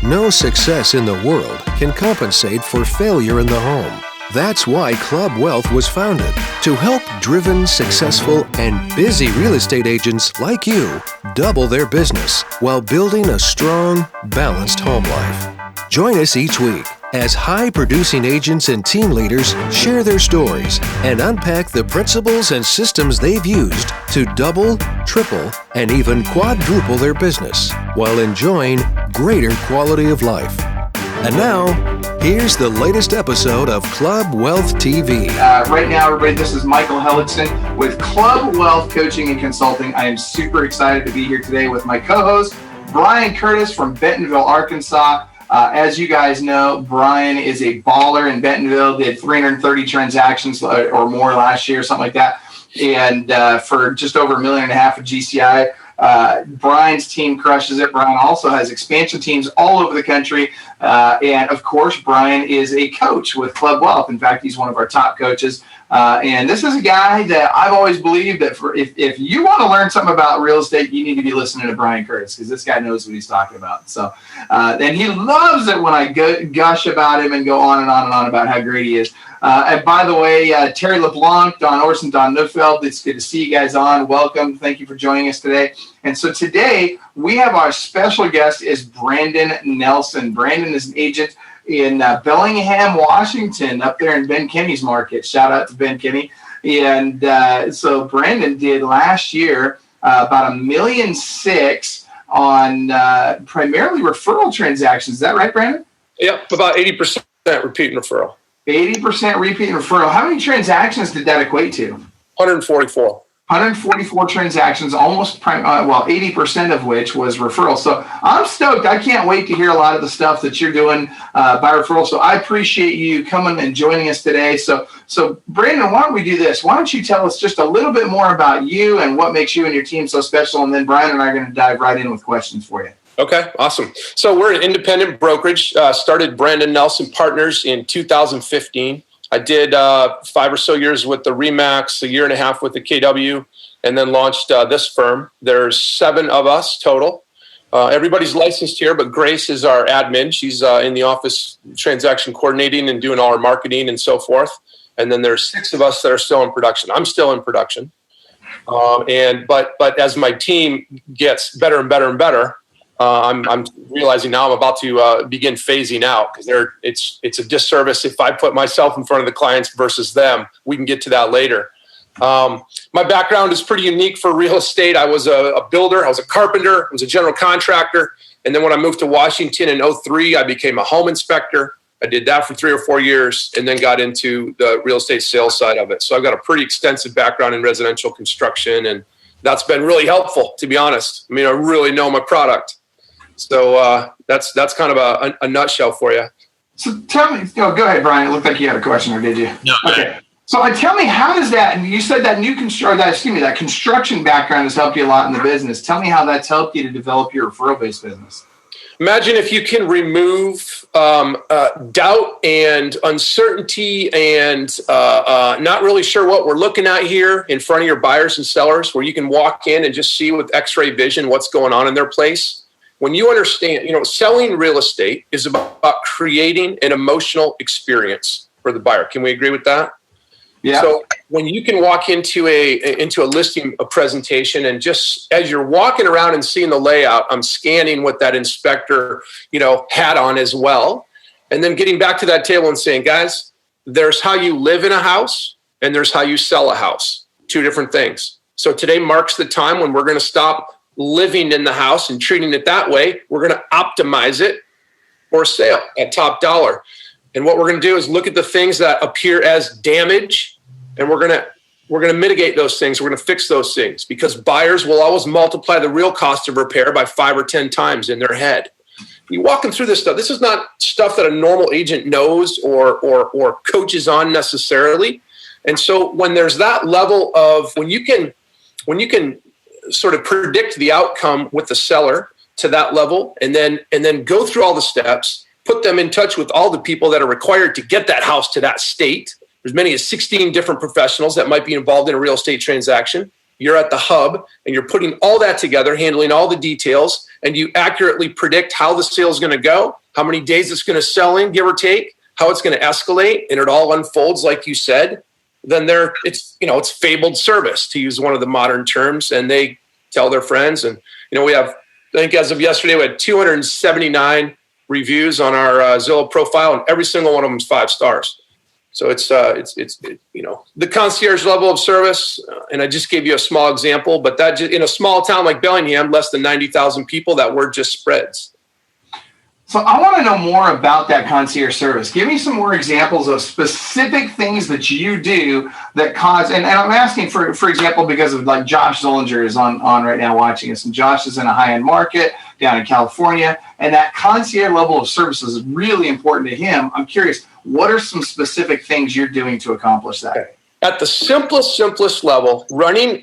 No success in the world can compensate for failure in the home. That's why Club Wealth was founded, to help driven, successful, and busy real estate agents like you double their business while building a strong, balanced home life. Join us each week as high-producing agents and team leaders share their stories and unpack the principles and systems they've used to double, triple, and even quadruple their business while enjoying greater quality of life. And now, here's the latest episode of Club Wealth TV. Right now, everybody, this is Michael Hellickson with Club Wealth Coaching and Consulting. I am super excited to be here today with my co-host, Brian Curtis from Bentonville, Arkansas. As you guys know, Brian is a baller in Bentonville, did 330 transactions or more last year, something like that. And for just over $1.5 million of GCI. Brian's team crushes it. Brian also has expansion teams all over the country. And of course, Brian is a coach with Club Wealth. In fact, he's one of our top coaches. And this is a guy that I've always believed that if you want to learn something about real estate, you need to be listening to Brian Curtis, because this guy knows what he's talking about. So, and he loves it when I gush about him and go on and on and on about how great he is. And by the way, Terry LeBlanc, Don Orson, Don Neufeld, it's good to see you guys on. Welcome. Thank you for joining us today. And so today we have our special guest is Brandon Nelson. Brandon is an agent in Bellingham, Washington, up there in Ben Kinney's market. Shout out to Ben Kinney. And so Brandon did last year about $1.6 million on primarily referral transactions. Is that right, Brandon? Yep, about 80% repeat and referral. 80% repeat and referral. How many transactions did that equate to? 144. 144 transactions, almost 80% of which was referral. So I'm stoked. I can't wait to hear a lot of the stuff that you're doing by referral. So I appreciate you coming and joining us today. So Brandon, why don't we do this? Why don't you tell us just a little bit more about you and what makes you and your team so special? And then Brian and I are going to dive right in with questions for you. Okay, awesome. So we're an independent brokerage. Started Brandon Nelson Partners in 2015. I did 5 or so years with the Remax, 1.5 years with the KW, and then launched this firm. There's 7 of us total. Everybody's licensed here, but Grace is our admin. She's in the office transaction coordinating and doing all our marketing and so forth. And then there's 6 of us that are still in production. I'm still in production. But as my team gets better and better and better, I'm realizing now I'm about to begin phasing out, because it's a disservice if I put myself in front of the clients versus them. We can get to that later. My background is pretty unique for real estate. I was a builder. I was a carpenter. I was a general contractor. And then when I moved to Washington in 2003, I became a home inspector. I did that for 3 or 4 years and then got into the real estate sales side of it. So I've got a pretty extensive background in residential construction, and that's been really helpful, to be honest. I mean, I really know my product. So that's kind of a nutshell for you. So tell me, go ahead, Brian. It looked like you had a question, or did you? No. Okay. So tell me, how does that, and you said that that construction background has helped you a lot in the business. Tell me how that's helped you to develop your referral-based business. Imagine if you can remove doubt and uncertainty and not really sure what we're looking at here in front of your buyers and sellers, where you can walk in and just see with X-ray vision what's going on in their place. When you understand, selling real estate is about creating an emotional experience for the buyer. Can we agree with that? Yeah. So when you can walk into a listing, a presentation, and just as you're walking around and seeing the layout, I'm scanning what that inspector, had on as well. And then getting back to that table and saying, guys, there's how you live in a house and there's how you sell a house. 2 different things. So today marks the time when we're going to stop living in the house and treating it that way. We're going to optimize it for sale at top dollar. And what we're going to do is look at the things that appear as damage, and we're going to mitigate those things. We're going to fix those things, because buyers will always multiply the real cost of repair by 5 or 10 times in their head. You walking through this stuff. This is not stuff that a normal agent knows or coaches on necessarily. And so when there's that level of when you can sort of predict the outcome with the seller to that level, and then go through all the steps, put them in touch with all the people that are required to get that house to that state. There's many as 16 different professionals that might be involved in a real estate transaction. you're at the hub and you're putting all that together, handling all the details, and you accurately predict how the sale is going to go, how many days it's going to sell in, give or take, how it's going to escalate, and it all unfolds like you said, then it's fabled service, to use one of the modern terms, and they tell their friends. And we have, I think as of yesterday, we had 279 reviews on our Zillow profile, and every single one of them is 5 stars. So it's the concierge level of service, and I just gave you a small example, but that in a small town like Bellingham, less than 90,000 people, that word just spreads. So I want to know more about that concierge service. Give me some more examples of specific things that you do that cause, and I'm asking for example, because of like Josh Zollinger is on right now watching us, and Josh is in a high-end market down in California, and that concierge level of service is really important to him. I'm curious, what are some specific things you're doing to accomplish that? Okay. At the simplest level,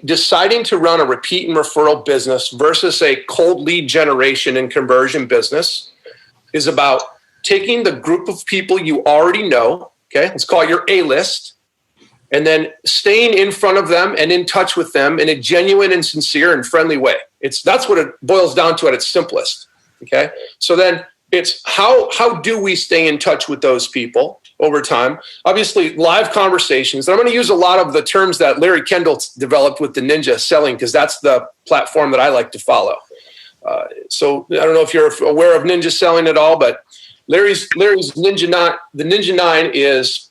deciding to run a repeat and referral business versus a cold lead generation and conversion business is about taking the group of people you already know, okay, let's call it your A-list, and then staying in front of them and in touch with them in a genuine and sincere and friendly way. That's what it boils down to at its simplest, okay? So then it's how do we stay in touch with those people over time? Obviously, live conversations. And I'm going to use a lot of the terms that Larry Kendall developed with the Ninja Selling, because that's the platform that I like to follow. So I don't know if you're aware of Ninja Selling at all, but Larry's Ninja 9, the Ninja 9 is,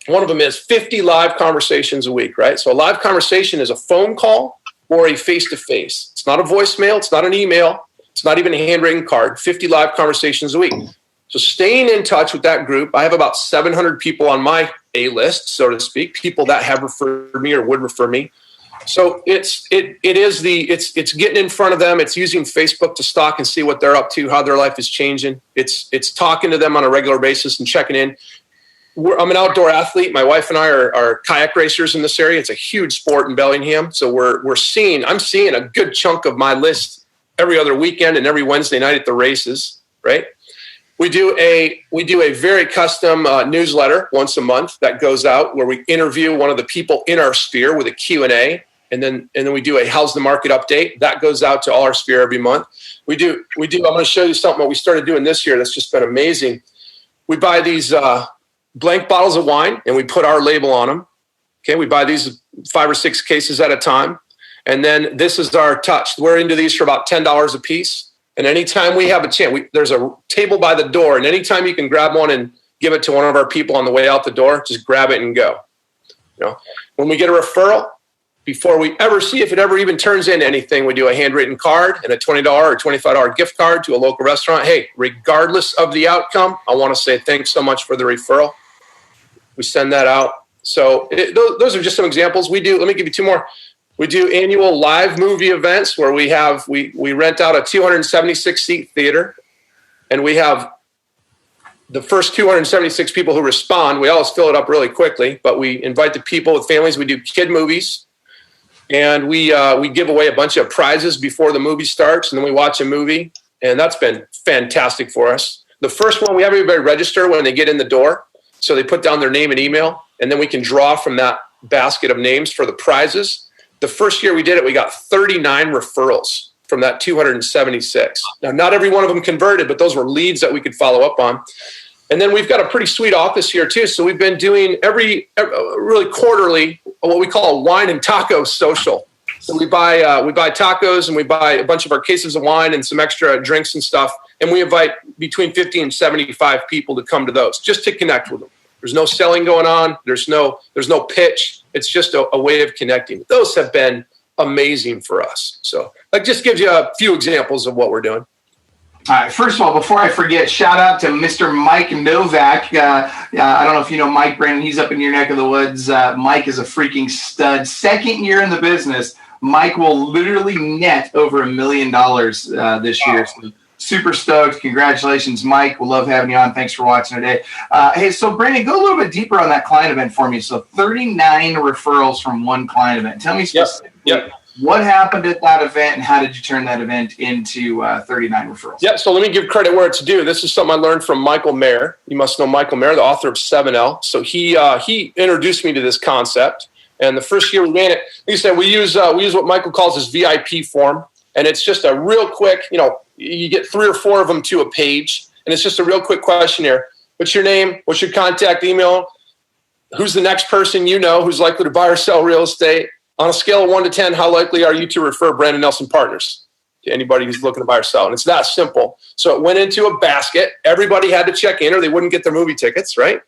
one of them is 50 live conversations a week, right? So a live conversation is a phone call or a face-to-face. It's not a voicemail. It's not an email. It's not even a handwritten card. 50 live conversations a week. So staying in touch with that group, I have about 700 people on my A-list, so to speak, people that have referred me or would refer me. So it's getting in front of them. It's using Facebook to stalk and see what they're up to, how their life is changing. It's talking to them on a regular basis and checking in. I'm an outdoor athlete. My wife and I are kayak racers in this area. It's a huge sport in Bellingham. So I'm seeing a good chunk of my list every other weekend and every Wednesday night at the races, right? We do a very custom newsletter once a month that goes out where we interview one of the people in our sphere with a Q&A. And then we do a how's the market update that goes out to all our sphere every month. I'm going to show you something what we started doing this year that's just been amazing. We buy these blank bottles of wine and we put our label on them. Okay, we buy these 5 or 6 cases at a time. And then this is our touch. We're into these for about $10 a piece. And anytime we have a chance, there's a table by the door, and anytime you can grab one and give it to one of our people on the way out the door, just grab it and go. When we get a referral, before we ever see if it ever even turns into anything, we do a handwritten card and a $20 or $25 gift card to a local restaurant. Hey, regardless of the outcome, I want to say thanks so much for the referral. We send that out. So those are just some examples. Let me give you 2 more. We do annual live movie events where we rent out a 276-seat theater, and we have the first 276 people who respond. We always fill it up really quickly, but we invite the people with families. We do kid movies, and we give away a bunch of prizes before the movie starts, and then we watch a movie, and that's been fantastic for us. The first one, we have everybody register when they get in the door, so they put down their name and email, and then we can draw from that basket of names for the prizes. The first year we did it, we got 39 referrals from that 276. Now, not every one of them converted, but those were leads that we could follow up on. And then we've got a pretty sweet office here too. So we've been doing every really quarterly what we call a wine and taco social. So we buy tacos and we buy a bunch of our cases of wine and some extra drinks and stuff. And we invite between 50 and 75 people to come to those just to connect with them. There's no selling going on. There's no pitch. It's just a way of connecting. Those have been amazing for us. So that just gives you a few examples of what we're doing. All right. First of all, before I forget, shout out to Mr. Mike Novak. I don't know if you know Mike, Brandon. He's up in your neck of the woods. Mike is a freaking stud. 2nd year in the business. Mike will literally net over $1 million this year. So super stoked. Congratulations, Mike. We'll love having you on. Thanks for watching today. Hey, so Brandon, go a little bit deeper on that client event for me. So 39 referrals from one client event. Tell me specifically what happened at that event and how did you turn that event into 39 referrals? Yeah, so let me give credit where it's due. This is something I learned from Michael Mayer. You must know Michael Mayer, the author of 7L. So he introduced me to this concept. And the first year we ran it, like you said, we use what Michael calls his VIP form. And it's just a real quick, you get 3 or 4 of them to a page. And it's just a real quick questionnaire. What's your name? What's your contact email? Who's the next person who's likely to buy or sell real estate? On a scale of 1 to 10, how likely are you to refer Brandon Nelson Partners to anybody who's looking to buy or sell? And it's that simple. So it went into a basket. Everybody had to check in or they wouldn't get their movie tickets, right?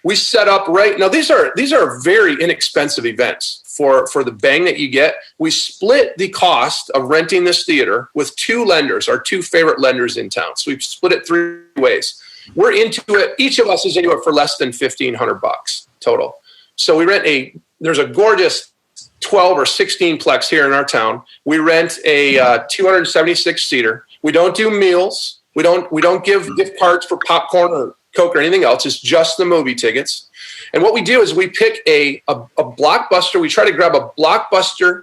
We set up now. These are very inexpensive events for the bang that you get. We split the cost of renting this theater with 2 lenders, our 2 favorite lenders in town. So we've split it 3 ways. We're into it. Each of us is into it for less than $1,500 total. So we there's a gorgeous 12 or 16 plex here in our town. We rent a 276 seater. We don't do meals. We don't give gift cards for popcorn or Coke or anything else. It's just the movie tickets. And what we do is we pick a blockbuster. We try to grab a blockbuster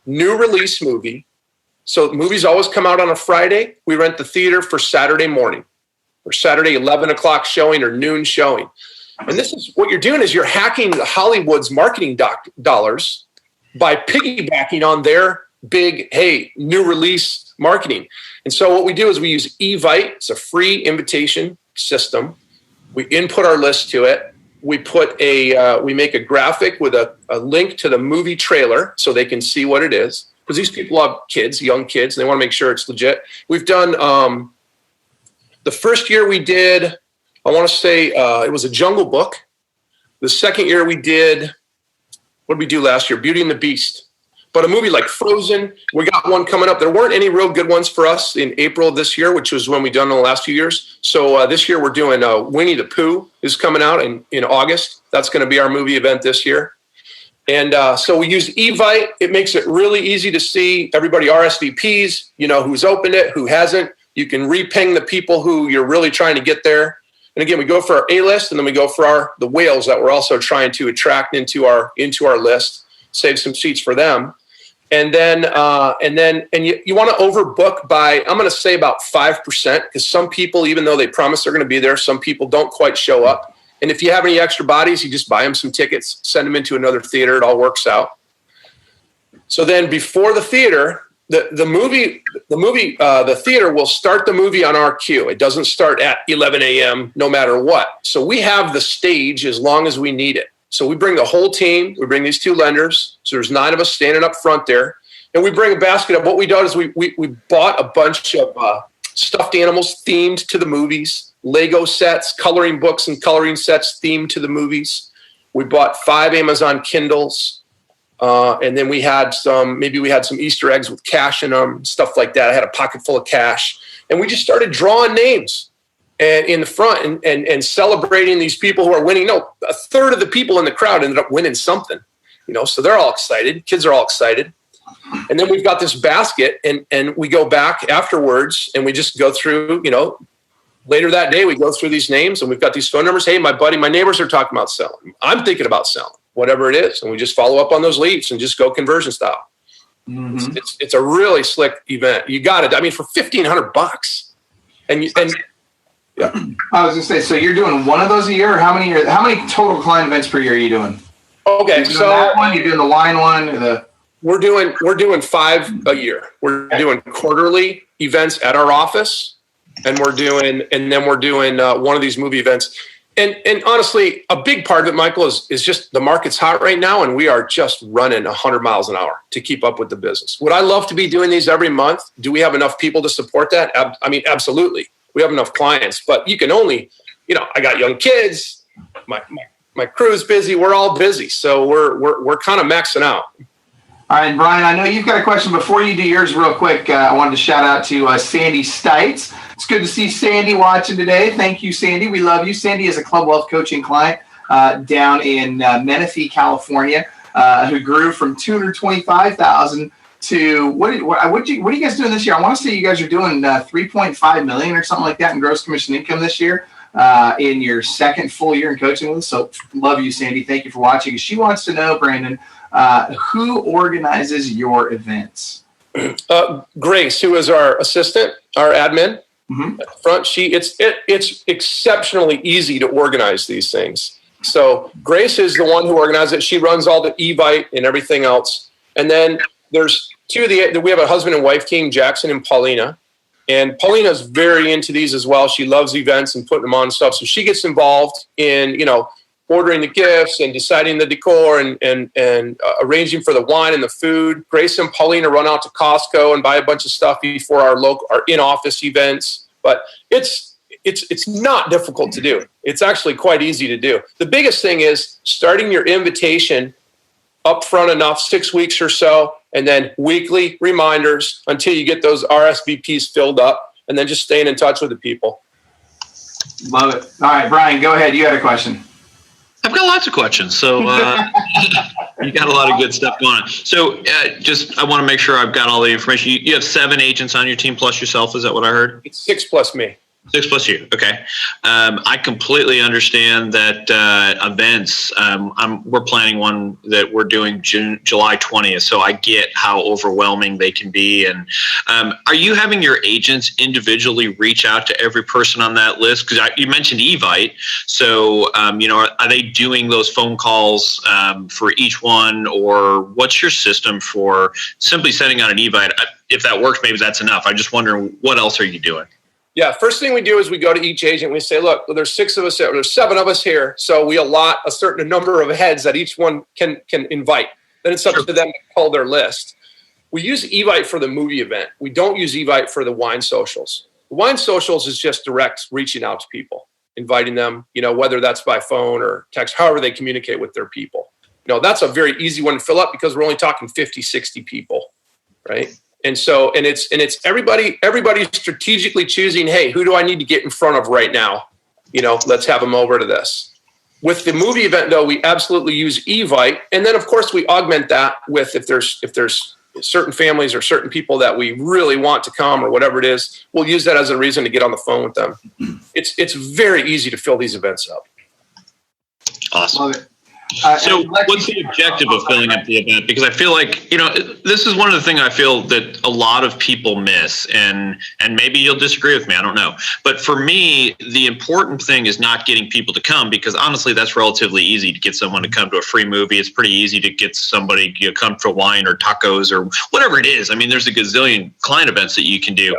new release movie. So movies always come out on a Friday. We rent the theater for Saturday morning or Saturday 11 o'clock showing or noon showing. And this is what you're doing is you're hacking Hollywood's marketing dollars by piggybacking on their big, hey, new release marketing. And so what we do is we use Evite. It's a free invitation system. We input our list to it. We we make a graphic with a link to the movie trailer so they can see what it is. Because these people have kids, young kids, and they want to make sure it's legit. We've done, the first year we did, I want to say it was a Jungle Book. The second year we did, what did we do last year? Beauty and the Beast. But a movie like Frozen, we got one coming up. There weren't any real good ones for us in April of this year, which was when we done in the last few years. So this year we're doing Winnie the Pooh is coming out in August. That's going to be our movie event this year. And so we use Evite. It makes it really easy to see. Everybody RSVPs, who's opened it, who hasn't. You can re-ping the people who you're really trying to get there. And again, we go for our A list, and then we go for the whales that we're also trying to attract into our list, save some seats for them. And then you want to overbook by, I'm going to say about 5%, because some people, even though they promise they're going to be there, some people don't quite show up. And if you have any extra bodies, you just buy them some tickets, send them into another theater. It all works out. So then before the theater, the theater will start the movie on our cue. It doesn't start at 11 a.m. no matter what. So we have the stage as long as we need it. So we bring the whole team. We bring these 2 lenders. So there's 9 of us standing up front there. And we bring a basket of what we done is we bought a bunch of stuffed animals themed to the movies, Lego sets, coloring books and coloring sets themed to the movies. We bought 5 Amazon Kindles. And then we had some Easter eggs with cash in them, stuff like that. I had a pocket full of cash. And we just started drawing names and in the front and celebrating these people who are winning. No, a third of the people in the crowd ended up winning something, so they're all excited. Kids are all excited. And then we've got this basket and we go back afterwards and we just go through, later that day, we go through these names and we've got these phone numbers. Hey, my neighbors are talking about selling. I'm thinking about selling, whatever it is. And we just follow up on those leads and just go conversion style. Mm-hmm. It's a really slick event. You got it. I mean, for $1,500 and yeah. I was gonna say, so you're doing one of those a year, or how many total client events per year are you doing? Okay, so that one, you're doing the line one, we're doing 5 a year. We're doing quarterly events at our office, and then we're doing one of these movie events. And honestly, a big part of it, Michael, is just the market's hot right now, and we are just running 100 miles an hour to keep up with the business. Would I love to be doing these every month? Do we have enough people to support that? I mean, absolutely. We have enough clients, but you can only, I got young kids, my crew's busy, we're all busy. So we're kind of maxing out. All right, Brian, I know you've got a question. Before you do yours real quick, I wanted to shout out to Sandy Stites. It's good to see Sandy watching today. Thank you, Sandy. We love you. Sandy is a Club Wealth coaching client down in Menifee, California, who grew from $225,000 to what are you guys doing this year? I want to say you guys are doing $3.5 million or something like that in gross commission income this year in your second full year in coaching with us. So love you, Sandy. Thank you for watching. She wants to know, Brandon, who organizes your events? Grace, who is our assistant, our admin. Mm-hmm. At the front, it's exceptionally easy to organize these things. So Grace is the one who organizes it. She runs all the Evite and everything else. And then there's we have a husband and wife team, Jackson and Paulina. And Paulina's very into these as well. She loves events and putting them on and stuff. So she gets involved in, ordering the gifts and deciding the decor and arranging for the wine and the food. Grace and Paulina run out to Costco and buy a bunch of stuff before our in-office events. But it's not difficult to do. It's actually quite easy to do. The biggest thing is starting your invitation up front enough, 6 weeks or so, and then weekly reminders until you get those RSVPs filled up, and then just staying in touch with the people. Love it. All right, Brian, go ahead. You had a question. I've got lots of questions. So you got a lot of good stuff going on. So I want to make sure I've got all the information. You have 7 agents on your team plus yourself. Is that what I heard? It's 6 plus me. 6 plus you. Okay. I completely understand that events, we're planning one that we're doing July 20th. So I get how overwhelming they can be. And are you having your agents individually reach out to every person on that list? Because you mentioned Evite. So, are they doing those phone calls for each one, or what's your system for simply sending out an Evite? If that works, maybe that's enough. I'm just wondering, what else are you doing? Yeah, first thing we do is we go to each agent. We say, look, there's 6 of us here. There's 7 of us here. So we allot a certain number of heads that each one can invite. Then it's up to them to call their list. We use Evite for the movie event. We don't use Evite for the wine socials. The wine socials is just direct reaching out to people, inviting them, whether that's by phone or text, however they communicate with their people. That's a very easy one to fill up because we're only talking 50, 60 people, right? And so, and it's everybody strategically choosing, hey, who do I need to get in front of right now? Let's have them over to this. With the movie event, though, we absolutely use Evite. And then, of course, we augment that with if there's certain families or certain people that we really want to come or whatever it is, we'll use that as a reason to get on the phone with them. It's very easy to fill these events up. Awesome. Love it. So what's the objective of filling up the event? Because I feel like, this is one of the things I feel that a lot of people miss, and maybe you'll disagree with me, I don't know. But for me, the important thing is not getting people to come, because honestly, that's relatively easy to get someone to come to a free movie. It's pretty easy to get somebody to come for wine or tacos or whatever it is. I mean, there's a gazillion client events that you can do.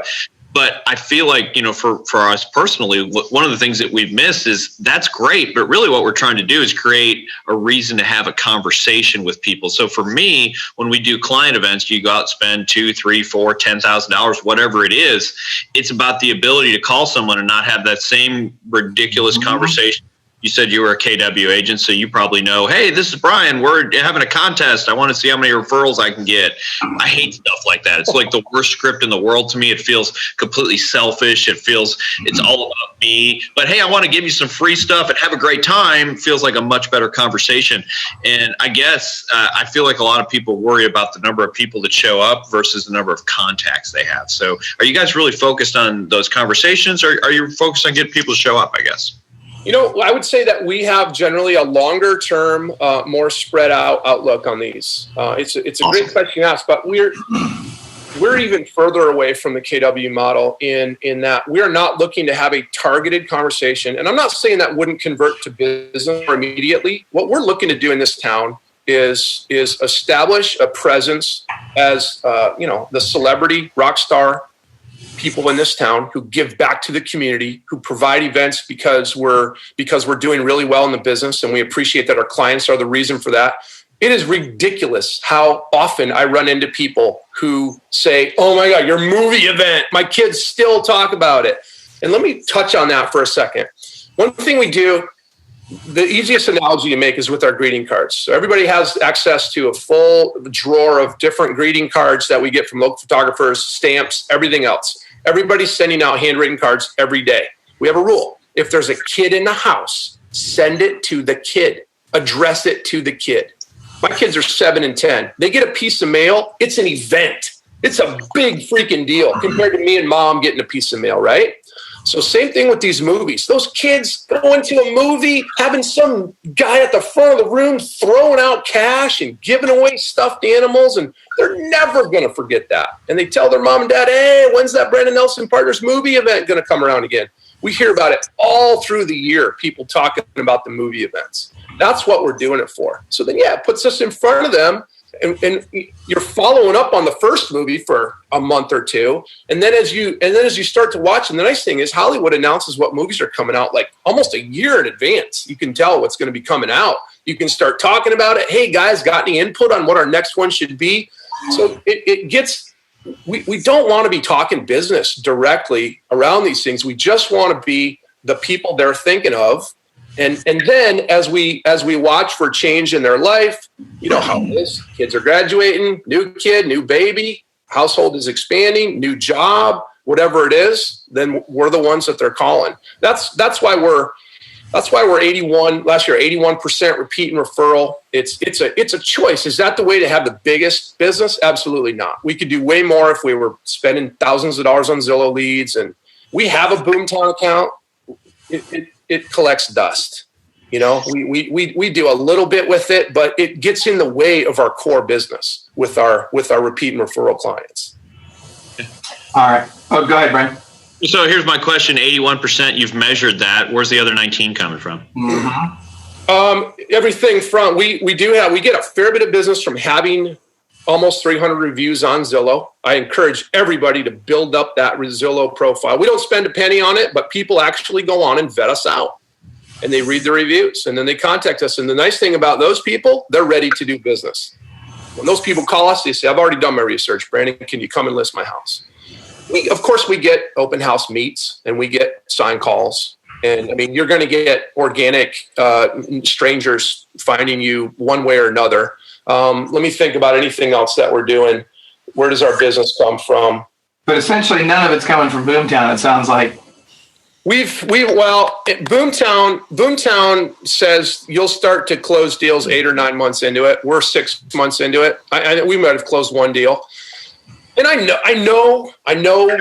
But I feel like, for us personally, one of the things that we've missed is that's great, but really what we're trying to do is create a reason to have a conversation with people. So for me, when we do client events, you go out and spend $2,000, $3,000, $4,000, $10,000, whatever it is. It's about the ability to call someone and not have that same ridiculous conversation. You said you were a KW agent, so you probably know, hey, this is Brian. We're having a contest. I want to see how many referrals I can get. I hate stuff like that. It's like the worst script in the world to me. It feels completely selfish. It feels it's all about me. But, hey, I want to give you some free stuff and have a great time. It feels like a much better conversation. And I guess I feel like a lot of people worry about the number of people that show up versus the number of contacts they have. So are you guys really focused on those conversations, or are you focused on getting people to show up, I guess? I would say that we have generally a longer term, more spread out outlook on these. It's a awesome. Great question to ask, but we're even further away from the KW model in that we are not looking to have a targeted conversation. And I'm not saying that wouldn't convert to business immediately. What we're looking to do in this town is establish a presence as the celebrity rock star people in this town who give back to the community, who provide events because we're doing really well in the business, and we appreciate that our clients are the reason for that. It is ridiculous how often I run into people who say, oh my God, your movie event, my kids still talk about it. And let me touch on that for a second. One thing we do, the easiest analogy to make is with our greeting cards. So everybody has access to a full drawer of different greeting cards that we get from local photographers, stamps, everything else. Everybody's sending out handwritten cards every day. We have a rule. If there's a kid in the house, send it to the kid. Address it to the kid. My kids are 7 and 10. They get a piece of mail. It's an event. It's a big freaking deal compared to me and mom getting a piece of mail, right? So same thing with these movies. Those kids going to a movie, having some guy at the front of the room throwing out cash and giving away stuffed animals, and they're never going to forget that. And they tell their mom and dad, hey, when's that Brandon Nelson Partners movie event going to come around again? We hear about it all through the year, people talking about the movie events. That's what we're doing it for. So then, it puts us in front of them, and you're following up on the first movie for a month or two. And then as you start to watch, and the nice thing is Hollywood announces what movies are coming out like almost a year in advance. You can tell what's going to be coming out. You can start talking about it. Hey guys, got any input on what our next one should be? So it gets, we don't want to be talking business directly around these things. We just want to be the people they're thinking of. And then as we watch for change in their life, you know how it is. Kids are graduating, new kid, new baby, household is expanding, new job, whatever it is, then we're the ones that they're calling. That's why we're 81 last year, 81% repeat and referral. It's a choice. Is that the way to have the biggest business? Absolutely not. We could do way more if we were spending thousands of dollars on Zillow leads, and we have a Boomtown account. It collects dust. You know, we do a little bit with it, but it gets in the way of our core business with our repeat and referral clients. All right. Oh, go ahead, Brian. So here's my question: 81%. You've measured that. Where's the other 19 coming from? Mm-hmm. Everything from we get a fair bit of business from having almost 300 reviews on Zillow. I encourage everybody to build up that Zillow profile. We don't spend a penny on it, but people actually go on and vet us out. And they read the reviews, and then they contact us. And the nice thing about those people, they're ready to do business. When those people call us, they say, I've already done my research. Brandon, can you come and list my house? Of course, we get open house meets, and we get sign calls. And I mean, you're going to get organic strangers finding you one way or another. Let me think about anything else that we're doing. Where does our business come from? But essentially, none of it's coming from Boomtown, it sounds like. Boomtown says you'll start to close deals 8 or 9 months into it. We're 6 months into it. We might have closed one deal. And I know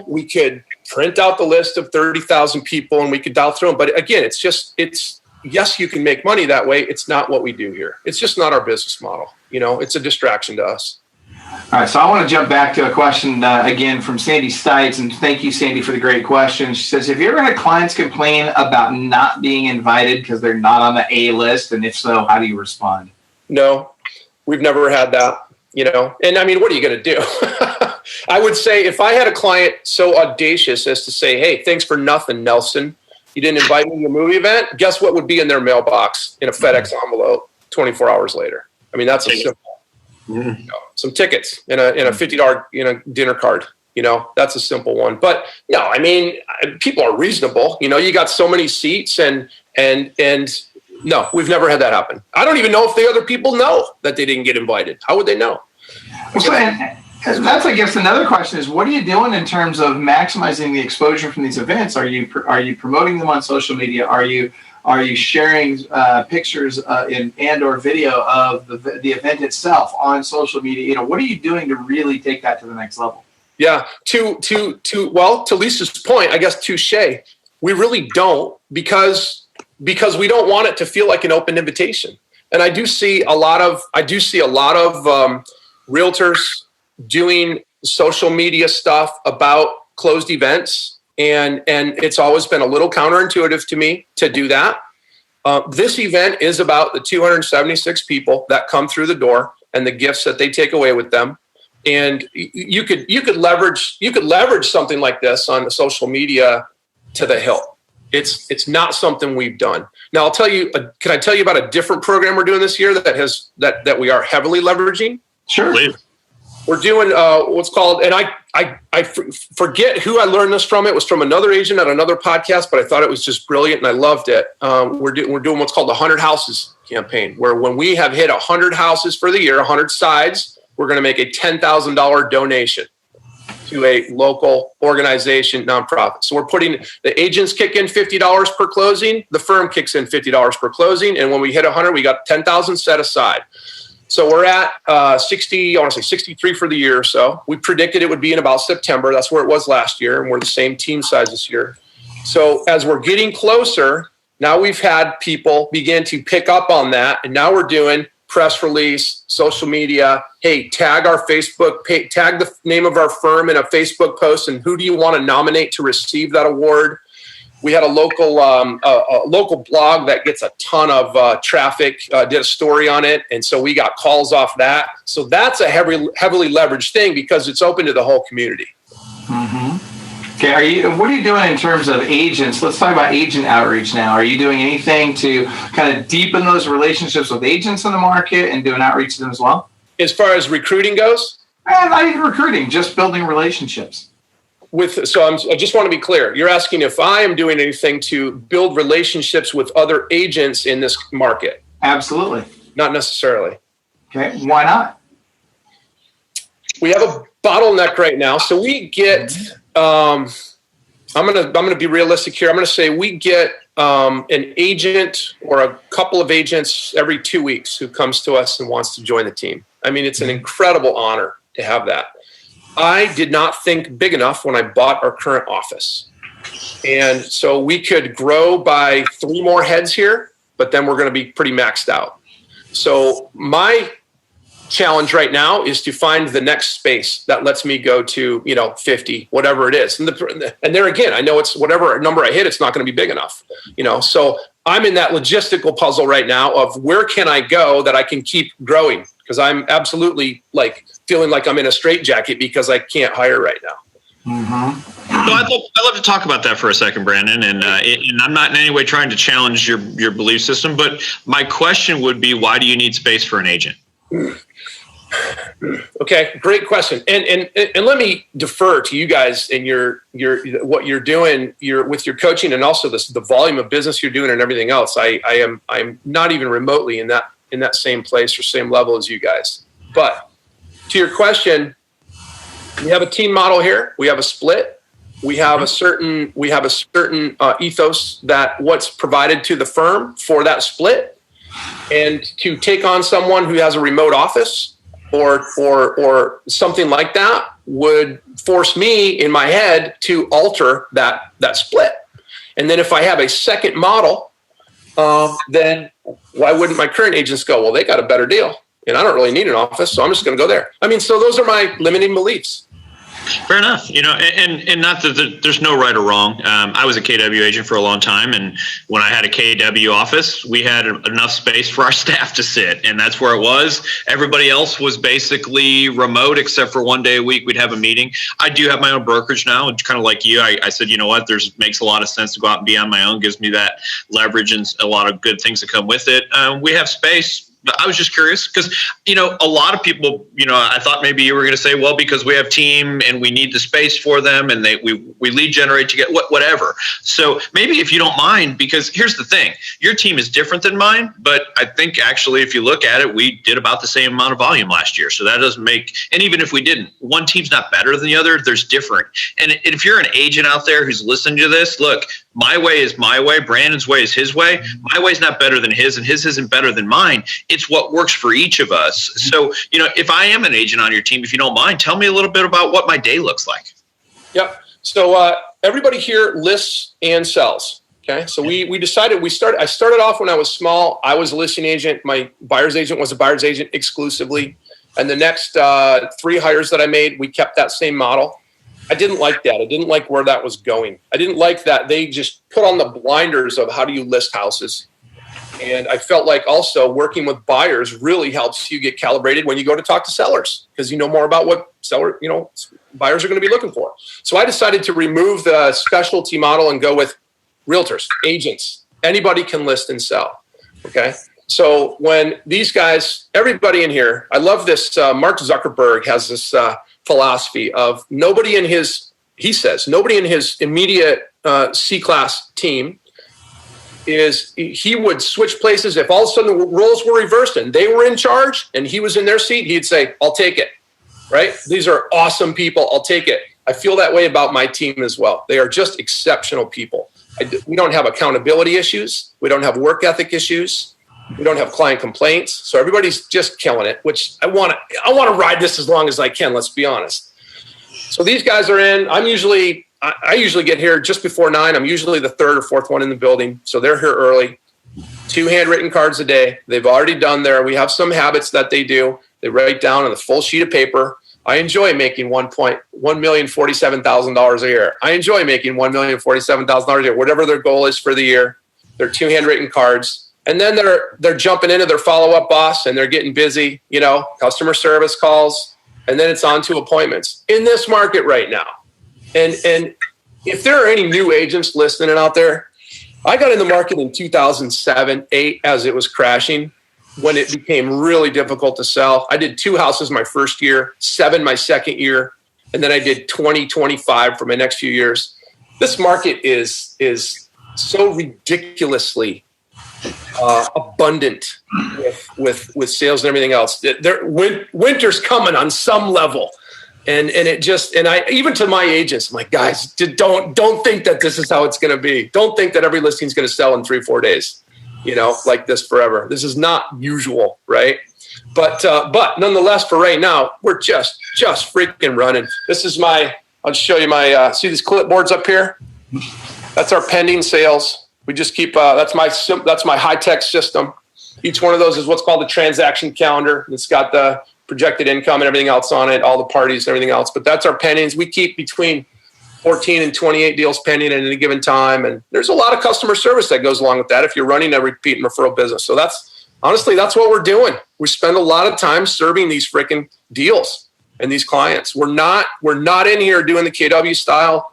we could print out the list of 30,000 people and we could dial through them. But again, it's yes, you can make money that way. It's not what we do here. It's just not our business model. You know, it's a distraction to us. All right, so I want to jump back to a question again from Sandy Stites, and thank you, Sandy, for the great question. She says, have you ever had clients complain about not being invited because they're not on the A list? And if so, how do you respond? No, we've never had that, you know. And I mean, what are you going to do? I would say if I had a client so audacious as to say, hey, thanks for nothing, Nelson. You didn't invite me to the movie event. Guess what would be in their mailbox in a FedEx envelope 24 hours later? I mean, that's a simple. You know, some tickets in a $50 dinner card. You know, that's a simple one. But no, I mean, people are reasonable. You know, you got so many seats, and no, we've never had that happen. I don't even know if the other people know that they didn't get invited. How would they know? So, and that's, I guess, another question is, what are you doing in terms of maximizing the exposure from these events? Are you promoting them on social media? Are you sharing pictures and/or video of the event itself on social media? You know, what are you doing to really take that to the next level? Yeah, to Lisa's point, I guess, touche. We really don't because we don't want it to feel like an open invitation. And I do see a lot of realtors doing social media stuff about closed events. And it's always been a little counterintuitive to me to do that. This event is about the 276 people that come through the door and the gifts that they take away with them. And you could leverage something like this on the social media to the hilt. It's not something we've done. Now I'll tell you. Can I tell you about a different program we're doing this year that we are heavily leveraging? Sure. Please. We're doing what's called, and I forget who I learned this from. It was from another agent at another podcast, but I thought it was just brilliant and I loved it. We're doing what's called the 100 Houses campaign, where when we have hit 100 houses for the year, 100 sides, we're going to make a $10,000 donation to a local organization, nonprofit. So we're putting, the agents kick in $50 per closing, the firm kicks in $50 per closing, and when we hit 100, we got 10,000 set aside. So we're at 63 for the year or so. We predicted it would be in about September. That's where it was last year, and we're the same team size this year. So as we're getting closer, now we've had people begin to pick up on that, and now we're doing press release, social media. Hey, tag our Facebook page, tag the name of our firm in a Facebook post, and who do you want to nominate to receive that award? We had a local blog that gets a ton of traffic, did a story on it. And so we got calls off that. So that's a heavily leveraged thing because it's open to the whole community. Mm-hmm. Okay. What are you doing in terms of agents? Let's talk about agent outreach now. Are you doing anything to kind of deepen those relationships with agents in the market and doing outreach to them as well? As far as recruiting goes? Not even recruiting, just building relationships. I just want to be clear. You're asking if I am doing anything to build relationships with other agents in this market. Absolutely. Not necessarily. Okay. Why not? We have a bottleneck right now. So we get, I'm gonna be realistic here. I'm gonna say we get an agent or a couple of agents every 2 weeks who comes to us and wants to join the team. I mean, it's an incredible honor to have that. I did not think big enough when I bought our current office. And so we could grow by 3 more heads here, but then we're going to be pretty maxed out. So my challenge right now is to find the next space that lets me go to, 50, whatever it is. And there again, I know it's whatever number I hit, it's not going to be big enough, So I'm in that logistical puzzle right now of where can I go that I can keep growing? Because I'm absolutely feeling like I'm in a straitjacket because I can't hire right now. Mm-hmm. So I'd love to talk about that for a second, Brandon. And I'm not in any way trying to challenge your belief system, but my question would be, why do you need space for an agent? Okay, great question. And let me defer to you guys and your what you're doing with your coaching and also the volume of business you're doing and everything else. I'm not even remotely in that same place or same level as you guys. But to your question, we have a team model here. We have a split. We have a certain ethos that what's provided to the firm for that split, and to take on someone who has a remote office or something like that would force me in my head to alter that split. And then if I have a second model, then why wouldn't my current agents go, well, they got a better deal and I don't really need an office, so I'm just going to go there. I mean, so those are my limiting beliefs. Fair enough. And not that there's no right or wrong. I was a KW agent for a long time. And when I had a KW office, we had enough space for our staff to sit. And that's where it was. Everybody else was basically remote, except for 1 day a week, we'd have a meeting. I do have my own brokerage now. It's kind of like you. I said, you know what, makes a lot of sense to go out and be on my own, gives me that leverage and a lot of good things that come with it. We have space. I was just curious because, a lot of people, I thought maybe you were going to say, well, because we have team and we need the space for them and we lead generate to get whatever. So maybe if you don't mind, because here's the thing, your team is different than mine, but I think actually if you look at it, we did about the same amount of volume last year. So that doesn't and even if we didn't, one team's not better than the other, there's different. And if you're an agent out there who's listening to this, look, my way is my way. Brandon's way is his way. My way's not better than his, and his isn't better than mine. It's what works for each of us. So, if I am an agent on your team, if you don't mind, tell me a little bit about what my day looks like. Yep. So everybody here lists and sells. Okay. So we decided I started off when I was small. I was a listing agent. My buyer's agent was a buyer's agent exclusively. And the next 3 hires that I made, we kept that same model. I didn't like that. I didn't like where that was going. I didn't like that they just put on the blinders of how do you list houses. And I felt like also working with buyers really helps you get calibrated when you go to talk to sellers because you know more about what buyers are going to be looking for. So I decided to remove the specialty model and go with realtors, agents. Anybody can list and sell. Okay. So when these guys, everybody in here, I love this. Mark Zuckerberg has this philosophy of nobody in his immediate C-class team he would switch places. If all of a sudden the roles were reversed and they were in charge and he was in their seat, he'd say, I'll take it, right? These are awesome people. I'll take it. I feel that way about my team as well. They are just exceptional people. We don't have accountability issues. We don't have work ethic issues. We don't have client complaints. So everybody's just killing it, which I want to ride this as long as I can. Let's be honest. So these guys are in. I usually get here just before 9. I'm usually the 3rd or 4th one in the building. So they're here early. 2 handwritten cards a day. They've already done there. We have some habits that they do. They write down on the full sheet of paper. I enjoy making $1,047,000 a year. I enjoy making $1,047,000 a year, whatever their goal is for the year. They're 2 handwritten cards. And then they're jumping into their follow-up boss and they're getting busy, customer service calls, and then it's on to appointments in this market right now. And if there are any new agents listening out there, I got in the market in 2007, 8 as it was crashing, when it became really difficult to sell. I did 2 houses my first year, 7 my second year, and then I did 20, 25 for my next few years. This market is so ridiculously abundant with sales and everything else. Winter's coming on some level. And I even to my agents, I'm like, guys, don't think that this is how it's going to be. Don't think that every listing is going to sell in 3-4 days, like this forever. This is not usual, right? But nonetheless, for right now, we're just freaking running. This is I'll show you my. See these clipboards up here? That's our pending sales. We just keep. That's my high-tech system. Each one of those is what's called a transaction calendar. It's got the projected income and everything else on it, all the parties and everything else. But that's our pendings. We keep between 14 and 28 deals pending at any given time. And there's a lot of customer service that goes along with that if you're running a repeat and referral business. So that's what we're doing. We spend a lot of time serving these freaking deals and these clients. We're not in here doing the KW style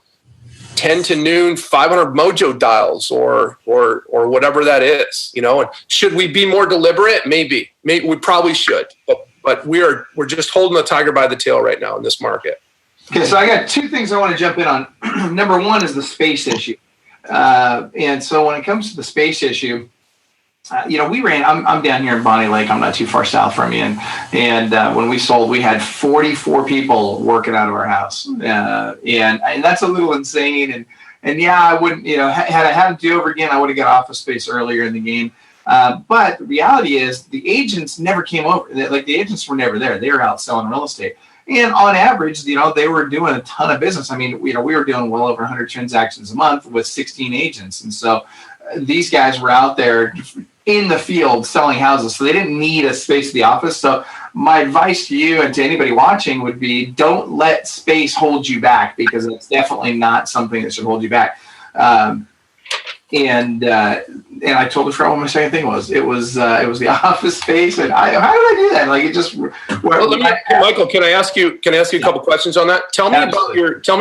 10 to noon 500 mojo dials or whatever that is, And should we be more deliberate? Maybe we probably should. But we're just holding the tiger by the tail right now in this market. Okay, so I got 2 things I want to jump in on. Number 1 is the space issue. And so when it comes to the space issue, I'm down here in Bonnie Lake. I'm not too far south from you. And when we sold, we had 44 people working out of our house. And that's a little insane. And yeah, I wouldn't, had I had to do over again, I would have got office space earlier in the game. But the reality is the agents never came over. Like the agents were never there. They were out selling real estate. And on average, they were doing a ton of business. I mean, we were doing well over 100 transactions a month with 16 agents. And so these guys were out there in the field selling houses. So they didn't need a space at the office. So my advice to you and to anybody watching would be don't let space hold you back, because it's definitely not something that should hold you back. And I totally forgot what my second thing was. It was the office space. And how did I do that? Like it just. Michael, can I ask you a couple questions on that? Tell me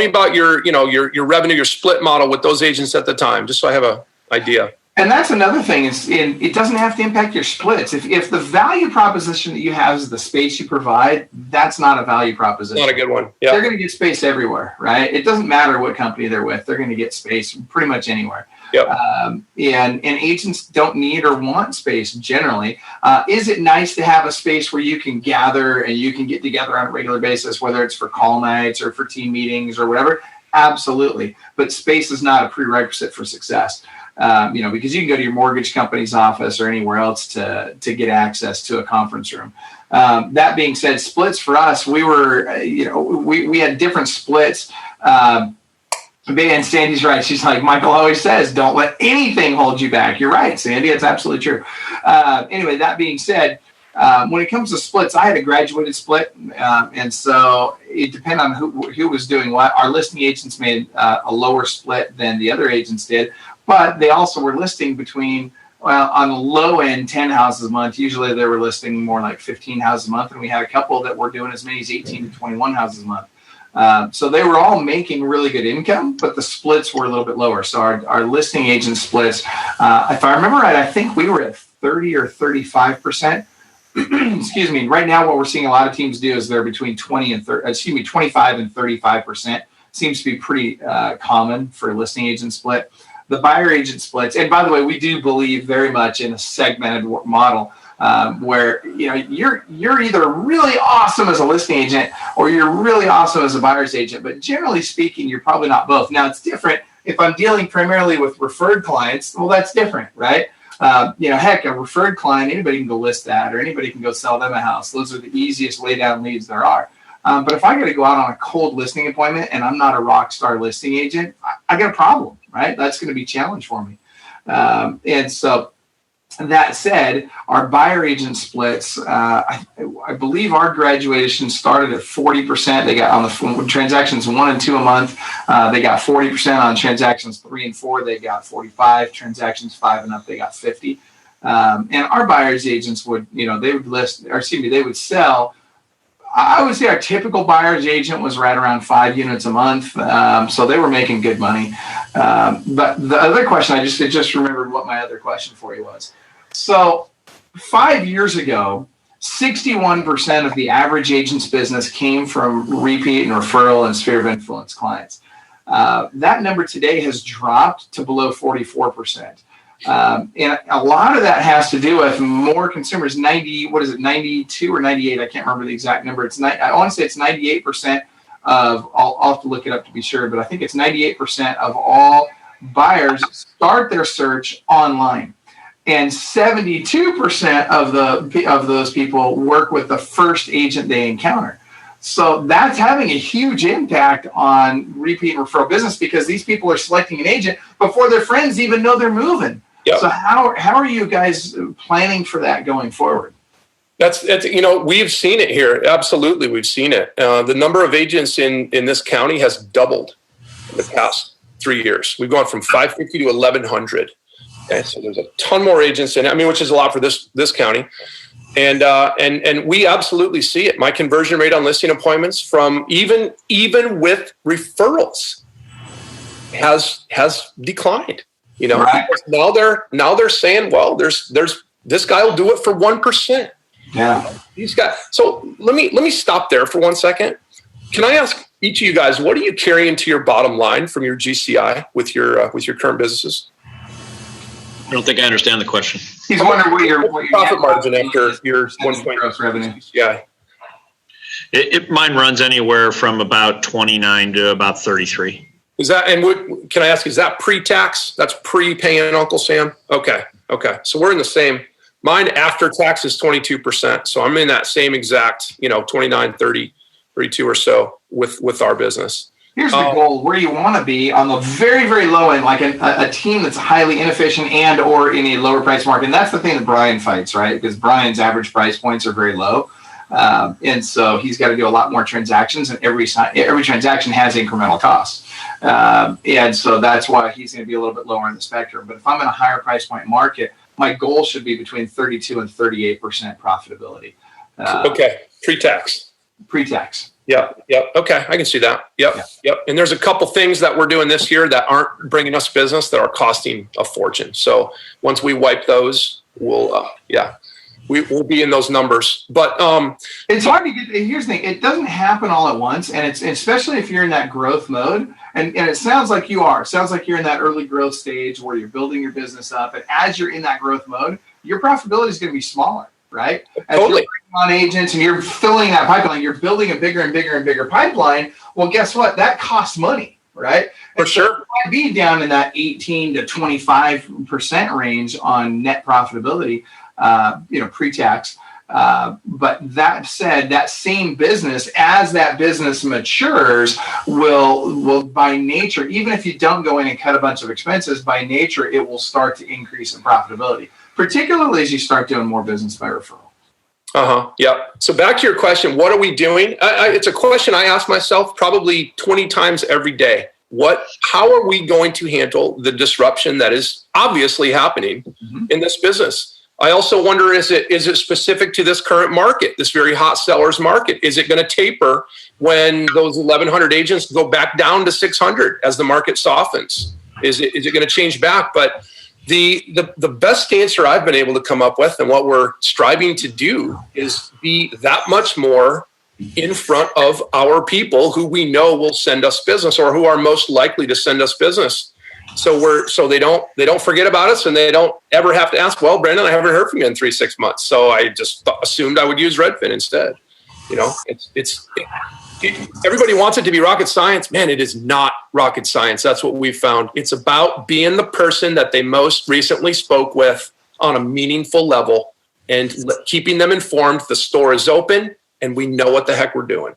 about your your revenue, your split model with those agents at the time, just so I have an idea. And that's another thing. It doesn't have to impact your splits. If the value proposition that you have is the space you provide, that's not a value proposition. Not a good one. Yeah. They're going to get space everywhere, right? It doesn't matter what company they're with. They're going to get space pretty much anywhere. Yep. And agents don't need or want space generally. Is it nice to have a space where you can gather and you can get together on a regular basis, whether it's for call nights or for team meetings or whatever? Absolutely. But space is not a prerequisite for success. Because you can go to your mortgage company's office or anywhere else to get access to a conference room. That being said, splits for us, we were, we had different splits. And Sandy's right. She's like, Michael always says, don't let anything hold you back. You're right, Sandy. It's absolutely true. Anyway, that being said, when it comes to splits, I had a graduated split. And so it depended on who was doing what. Our listing agents made a lower split than the other agents did. But they also were listing between, on the low end, 10 houses a month. Usually they were listing more like 15 houses a month. And we had a couple that were doing as many as 18 to 21 houses a month. So they were all making really good income, but the splits were a little bit lower. So our listing agent splits, if I remember right, I think we were at 30 or 35%. Excuse me. Right now, what we're seeing a lot of teams do is they're between 25 and 35%. Seems to be pretty common for a listing agent split. The buyer agent splits, and by the way, we do believe very much in a segmented model where you're either really awesome as a listing agent or you're really awesome as a buyer's agent. But generally speaking, you're probably not both. Now, it's different if I'm dealing primarily with referred clients. Well, that's different, right? Heck, a referred client, anybody can go list that, or anybody can go sell them a house. Those are the easiest lay down leads there are. But if I got to go out on a cold listing appointment and I'm not a rock star listing agent, I got a problem, right? That's going to be a challenge for me. And so That said, our buyer agent splits, I believe our graduation started at 40%. They got on the transactions 1 and 2 a month. They got 40% on transactions 3 and 4. They got 45 transactions 5 and up. They got 50. And our buyers agents would, they would they would sell. I would say our typical buyer's agent was right around 5 units a month. So they were making good money. But the other question, I just remembered what my other question for you was. So 5 years ago, 61% of the average agent's business came from repeat and referral and sphere of influence clients. That number today has dropped to below 44%. And a lot of that has to do with more consumers, 92 or 98? I can't remember the exact number. I want to say it's 98% of, I'll have to look it up to be sure, but I think it's 98% of all buyers start their search online. And 72% of those people work with the first agent they encounter. So that's having a huge impact on repeat and referral business because these people are selecting an agent before their friends even know they're moving. Yep. So how are you guys planning for that going forward? That's we've seen it here. Absolutely, we've seen it. The number of agents in this county has doubled in the past 3 years. We've gone from 550 to 1,100. Okay, so there's a ton more agents in it. Which is a lot for this county, and we absolutely see it. My conversion rate on listing appointments from even with referrals has declined. Right. Now they're saying, well, there's this guy will do it for 1%. Yeah, These guys. So let me stop there for 1 second. Can I ask each of you guys, what are you carrying to your bottom line from your GCI with your current businesses? I don't think I understand the question. He's wondering what your profit margin after your 1 gross revenue. Yeah. Mine runs anywhere from about 29 to about 33. Is that, and can I ask, is that pre-tax? That's pre-paying Uncle Sam? Okay. So we're in the same. Mine after tax is 22%. So I'm in that same exact, 29, 30, 32 or so with our business. Here's the goal, where you want to be on the very, very low end, like a team that's highly inefficient and or in a lower price market. And that's the thing that Brian fights, right? Because Brian's average price points are very low. And so he's got to do a lot more transactions, and every transaction has incremental costs. And so that's why he's going to be a little bit lower in the spectrum. But if I'm in a higher price point market, my goal should be between 32 and 38% profitability. Okay, pre-tax. Pre-tax. Yep. Okay, I can see that. Yep. And there's a couple things that we're doing this year that aren't bringing us business that are costing a fortune. So once we wipe those, we'll we'll be in those numbers. But it's hard to get. Here's the thing: it doesn't happen all at once, and it's especially if you're in that growth mode. And it sounds like you are. It sounds like you're in that early growth stage where you're building your business up. And as you're in that growth mode, your profitability is going to be smaller, right? As totally. You're bringing on agents and you're filling that pipeline, you're building a bigger and bigger and bigger pipeline. Well, guess what? That costs money, right? For sure. So it might be down in that 18 to 25% range on net profitability, pre-tax. But that said, that same business, as that business matures, will by nature, even if you don't go in and cut a bunch of expenses, by nature, it will start to increase in profitability, particularly as you start doing more business by referral. Yeah. So back to your question, what are we doing? It's a question I ask myself probably 20 times every day. How are we going to handle the disruption that is obviously happening in this business? I also wonder, is it specific to this current market, this very hot sellers market? Is it going to taper when those 1,100 agents go back down to 600 as the market softens? Is it going to change back? But the best answer I've been able to come up with, and what we're striving to do, is be that much more in front of our people who we know will send us business, or who are most likely to send us business. So they don't forget about us, and they don't ever have to ask, well, Brandon, I haven't heard from you in 3-6 months. So I just assumed I would use Redfin instead. Everybody wants it to be rocket science. Man, it is not rocket science. That's what we've found. It's about being the person that they most recently spoke with on a meaningful level and keeping them informed. The store is open and we know what the heck we're doing.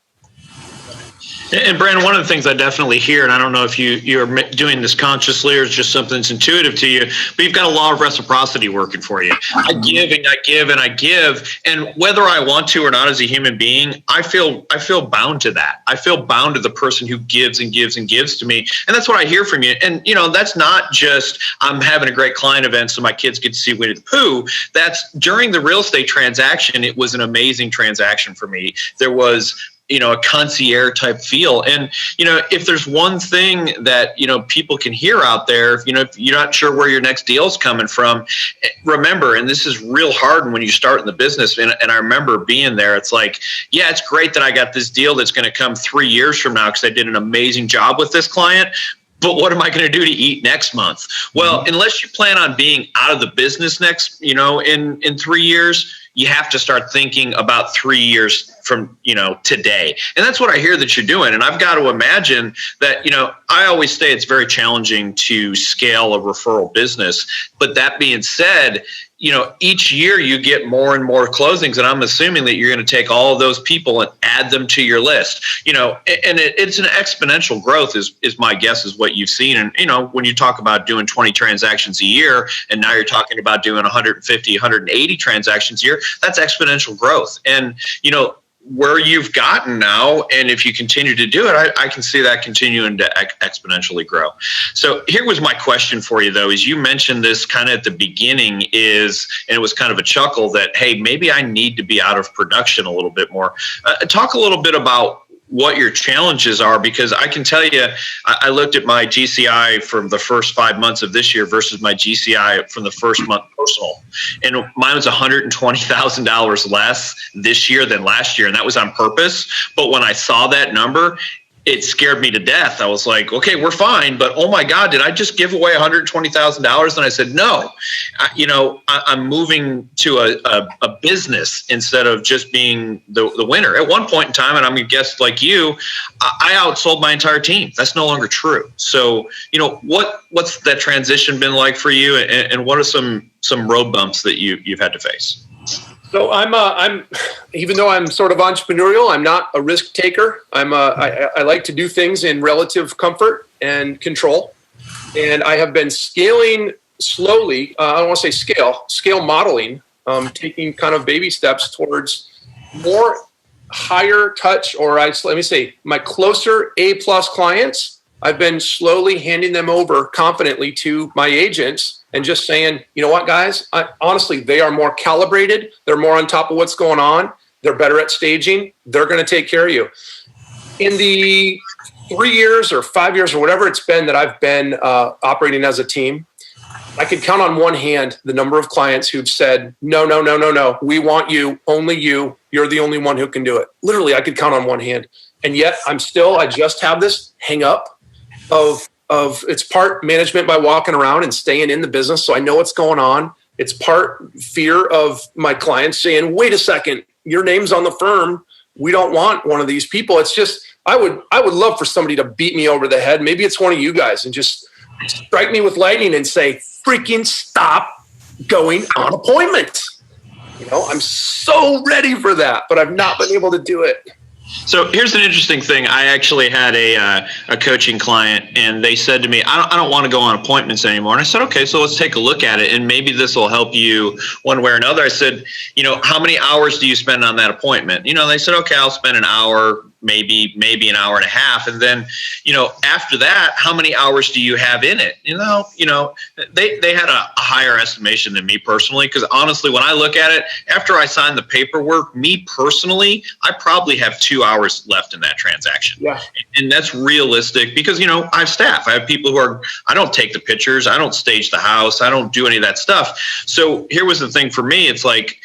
And Brandon, one of the things I definitely hear, and I don't know if you're doing this consciously or it's just something that's intuitive to you, but you've got a law of reciprocity working for you. I give and I give and I give, and whether I want to or not as a human being, I feel bound to that. I feel bound to the person who gives and gives and gives to me, and that's what I hear from you. And that's not just I'm having a great client event so my kids get to see Winnie the Pooh. That's during the real estate transaction. It was an amazing transaction for me. There was a concierge type feel. And, if there's one thing that, people can hear out there, if you're not sure where your next deal is coming from, remember, and this is real hard when you start in the business. And I remember being there. It's like, yeah, it's great that I got this deal that's going to come 3 years from now because I did an amazing job with this client. But what am I going to do to eat next month? Well, unless you plan on being out of the business next, in 3 years, you have to start thinking about 3 years from, today. And that's what I hear that you're doing. And I've got to imagine that, I always say it's very challenging to scale a referral business. But that being said, each year you get more and more closings, and I'm assuming that you're going to take all of those people and add them to your list, and it's an exponential growth is my guess is what you've seen. And, when you talk about doing 20 transactions a year, and now you're talking about doing 150, 180 transactions a year, that's exponential growth. And, where you've gotten now, and if you continue to do it, I can see that continuing to exponentially grow. So here was my question for you, though, is you mentioned this kind of at the beginning and it was kind of a chuckle that, hey, maybe I need to be out of production a little bit more. Talk a little bit about what your challenges are, because I can tell you, I looked at my GCI from the first 5 months of this year versus my GCI from the first month personal, and mine was $120,000 less this year than last year, and that was on purpose. But when I saw that number, it scared me to death. I was like, okay, we're fine, but oh my God, did I just give away $120,000? And I said, no, I'm moving to a business instead of just being the winner. At one point in time, and I'm going to guess like you, I outsold my entire team. That's no longer true. So, what's that transition been like for you, and what are some road bumps that you've had to face? So I'm even though I'm sort of entrepreneurial, I'm not a risk taker. I like to do things in relative comfort and control. And I have been scaling slowly. I don't want to say scale modeling, taking kind of baby steps towards more higher touch, or let me say my closer A+ clients. I've been slowly handing them over confidently to my agents and just saying, you know what, guys, honestly, they are more calibrated. They're more on top of what's going on. They're better at staging. They're going to take care of you. In the 3 years or 5 years or whatever it's been that I've been operating as a team, I could count on one hand the number of clients who've said, no, we want you, only you. You're the only one who can do it. Literally, I could count on one hand. And yet I just have this hang up of it's part management by walking around and staying in the business, so I know what's going on. It's part fear of my clients saying, wait a second, your name's on the firm. We don't want one of these people. It's just, I would love for somebody to beat me over the head. Maybe it's one of you guys and just strike me with lightning and say, freaking stop going on appointments. I'm so ready for that, but I've not been able to do it. So here's an interesting thing. I actually had a coaching client, and they said to me, I don't want to go on appointments anymore. And I said, okay, so let's take a look at it, and maybe this will help you one way or another. I said, how many hours do you spend on that appointment? They said, okay, I'll spend an hour, maybe an hour and a half. And then, after that, how many hours do you have in it? They had a higher estimation than me personally, because honestly, when I look at it, after I sign the paperwork, me personally, I probably have 2 hours left in that transaction. Yeah. And that's realistic because, I have staff. I have people I don't take the pictures. I don't stage the house. I don't do any of that stuff. So here was the thing for me. It's like,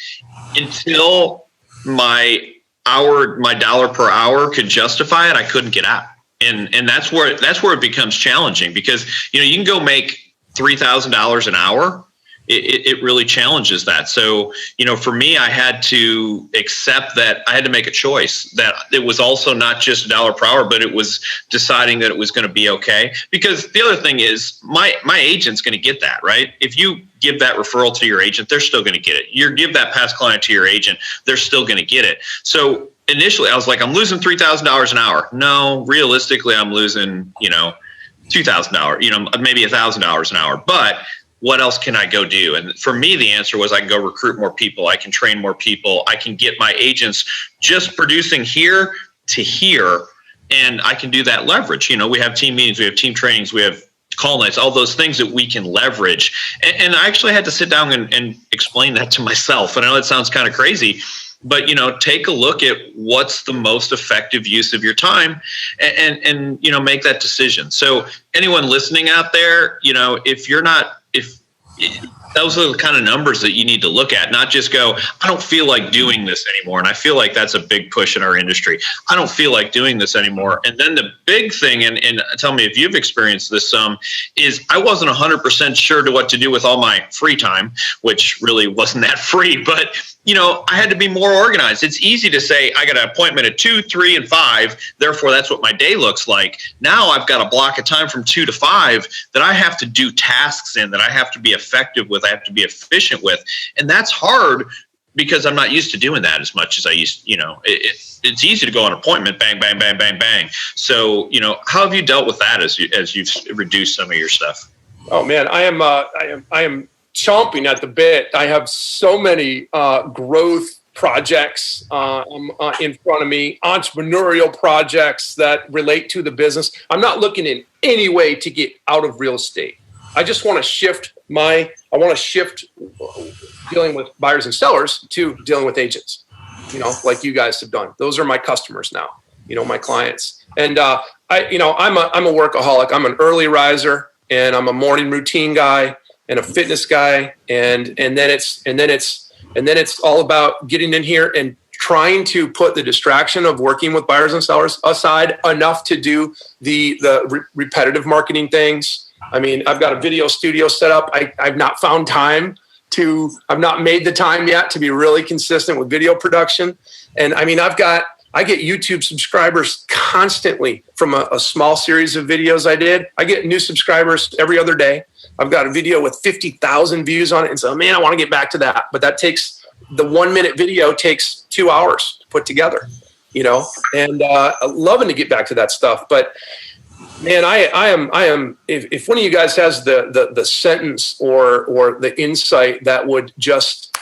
until my dollar per hour could justify it, I couldn't get out. And that's where it becomes challenging, because, you can go make $3,000 an hour. It really challenges that. So, for me, I had to accept that I had to make a choice, that it was also not just $1 per hour, but it was deciding that it was going to be okay. Because the other thing is my agent's going to get that, right? If you give that referral to your agent, they're still going to get it. You give that past client to your agent, they're still going to get it. So initially I was like, I'm losing $3,000 an hour. No, realistically, I'm losing, $2,000, maybe $1,000 an hour. But what else can I go do? And for me, the answer was I can go recruit more people. I can train more people. I can get my agents just producing here to here. And I can do that leverage. We have team meetings, we have team trainings, we have call nights, all those things that we can leverage. And I actually had to sit down and explain that to myself. And I know it sounds kind of crazy, but, take a look at what's the most effective use of your time and make that decision. So anyone listening out there, those are the kind of numbers that you need to look at, not just go, I don't feel like doing this anymore. And I feel like that's a big push in our industry. I don't feel like doing this anymore. And then the big thing, and tell me if you've experienced this some, is I wasn't 100% sure to what to do with all my free time, which really wasn't that free, but I had to be more organized. It's easy to say, I got an appointment at 2, 3, and 5. Therefore, that's what my day looks like. Now I've got a block of time from 2 to 5 that I have to do tasks in, that I have to be effective with, I have to be efficient with. And that's hard because I'm not used to doing that as much as I used. It's easy to go on an appointment, bang, bang, bang, bang, bang. So, how have you dealt with that as you've reduced some of your stuff? Oh man, I am chomping at the bit. I have so many growth projects in front of me, entrepreneurial projects that relate to the business. I'm not looking in any way to get out of real estate. I just want to shift dealing with buyers and sellers to dealing with agents, like you guys have done. Those are my customers now, my clients. And I'm a workaholic. I'm an early riser, and I'm a morning routine guy and a fitness guy. And then it's all about getting in here and trying to put the distraction of working with buyers and sellers aside enough to do the repetitive marketing things. I mean, I've got a video studio set up. I've not found time I've not made the time yet to be really consistent with video production. And I mean, I get YouTube subscribers constantly from a small series of videos I did. I get new subscribers every other day. I've got a video with 50,000 views on it. And so, man, I want to get back to that. But the 1-minute video takes 2 hours to put together, and loving to get back to that stuff. But man, I am. If one of you guys has the sentence or the insight that would just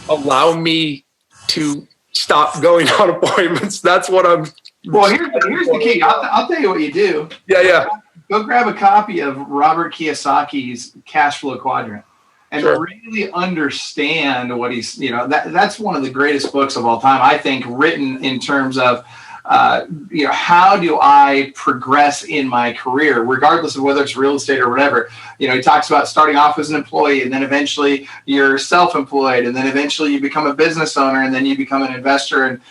allow me to stop going on appointments, that's what I'm. Well, here's the key. I'll tell you what you do. Yeah. Go grab a copy of Robert Kiyosaki's Cash Flow Quadrant and really understand what he's. That's one of the greatest books of all time, I think, written in terms of. How do I progress in my career, regardless of whether it's real estate or whatever? He talks about starting off as an employee, and then eventually you're self-employed, and then eventually you become a business owner, and then you become an investor.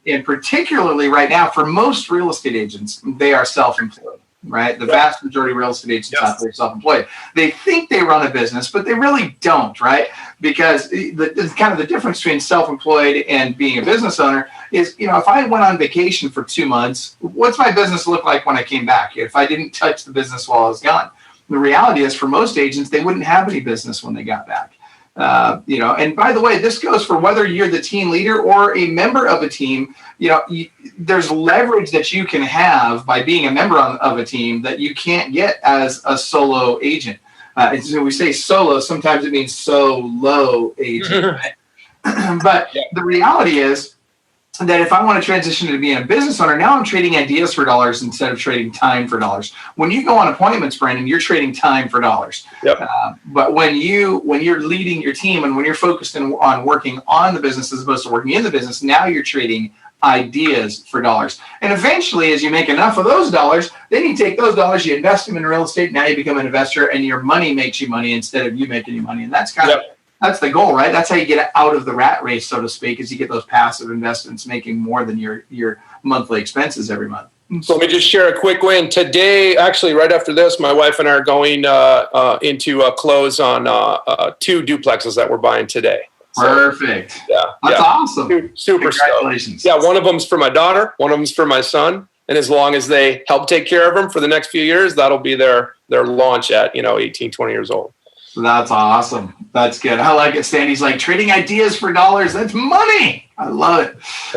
And particularly right now, for most real estate agents, they are self-employed. Right? The vast majority of real estate agents out there are self-employed. They think they run a business, but they really don't, right? Because the difference between self-employed and being a business owner is, if I went on vacation for 2 months, what's my business look like when I came back if I didn't touch the business while I was gone? The reality is, for most agents, they wouldn't have any business when they got back. And by the way, this goes for whether you're the team leader or a member of a team. There's leverage that you can have by being a member of a team that you can't get as a solo agent. So we say solo, sometimes it means solo agent. But the reality is that if I want to transition to being a business owner, now I'm trading ideas for dollars instead of trading time for dollars. When you go on appointments, Brandon, you're trading time for dollars. But when you're leading your team and when you're focused on working on the business as opposed to working in the business, now you're trading ideas for dollars. And eventually, as you make enough of those dollars, then you take those dollars, you invest them in real estate. Now you become an investor, and your money makes you money instead of you making you money. And that's that's the goal, right? That's how you get out of the rat race, so to speak, is you get those passive investments making more than your monthly expenses every month. So let me just share a quick win. Today, actually, right after this, my wife and I are going into a close on 2 duplexes that we're buying today. Perfect. That's awesome. Super Congratulations. Stoked. One of them's for my daughter. One of them's for my son. And as long as they help take care of them for the next few years, that'll be their launch at 18, 20 years old. That's awesome. That's good. I like it. Sandy's like, trading ideas for dollars. That's money. I love it.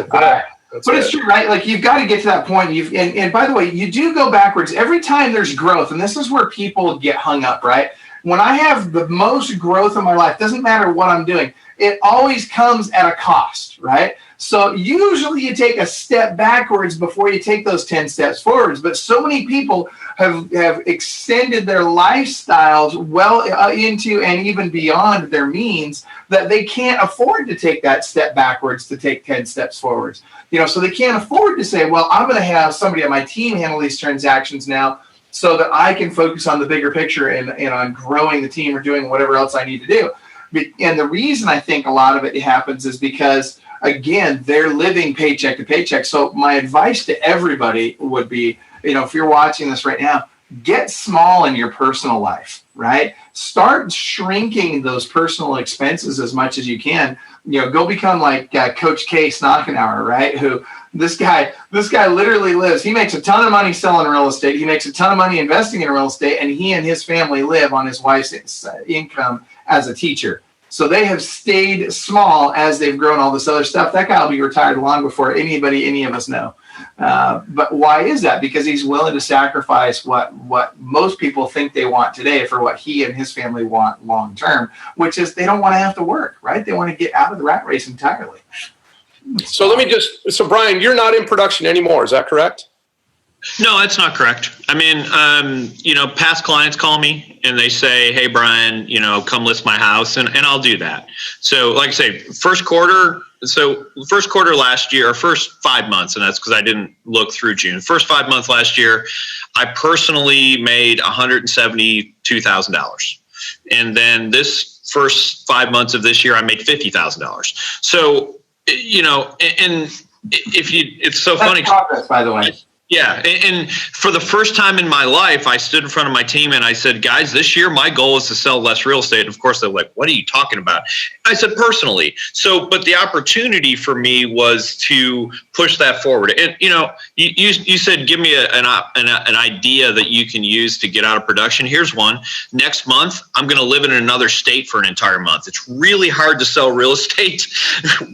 But it's true, right? Like, you've got to get to that point. And by the way, you do go backwards every time there's growth. And this is where people get hung up, right? When I have the most growth in my life, doesn't matter what I'm doing, it always comes at a cost, right? So usually you take a step backwards before you take those 10 steps forwards. But so many people have extended their lifestyles well into and even beyond their means that they can't afford to take that step backwards to take 10 steps forwards. So they can't afford to say, well, I'm going to have somebody on my team handle these transactions now so that I can focus on the bigger picture and on growing the team or doing whatever else I need to do. And the reason I think a lot of it happens is because, again, they're living paycheck to paycheck. So my advice to everybody would be, if you're watching this right now, get small in your personal life, right? Start shrinking those personal expenses as much as you can. Go become like Coach K Snockenauer, right? Who this guy literally lives. He makes a ton of money selling real estate. He makes a ton of money investing in real estate, and he and his family live on his wife's income as a teacher. So they have stayed small as they've grown all this other stuff. That guy will be retired long before any of us know. But why is that? Because he's willing to sacrifice what most people think they want today for what he and his family want long term, which is they don't want to have to work, right? They want to get out of the rat race entirely. So Brian, you're not in production anymore. Is that correct? No, that's not correct. I mean, past clients call me and they say, hey, Brian, come list my house, and I'll do that. So like I say, first quarter last year, or first 5 months, and that's because I didn't look through June. First 5 months last year, I personally made $172,000. And then this first 5 months of this year, I made $50,000. So, and it's so funny. Progress, by the way. Yeah. And for the first time in my life, I stood in front of my team and I said, guys, this year my goal is to sell less real estate. And of course, they're like, what are you talking about? I said, personally. So, but the opportunity for me was to push that forward. And, you said, give me an idea that you can use to get out of production. Here's one. Next month, I'm going to live in another state for an entire month. It's really hard to sell real estate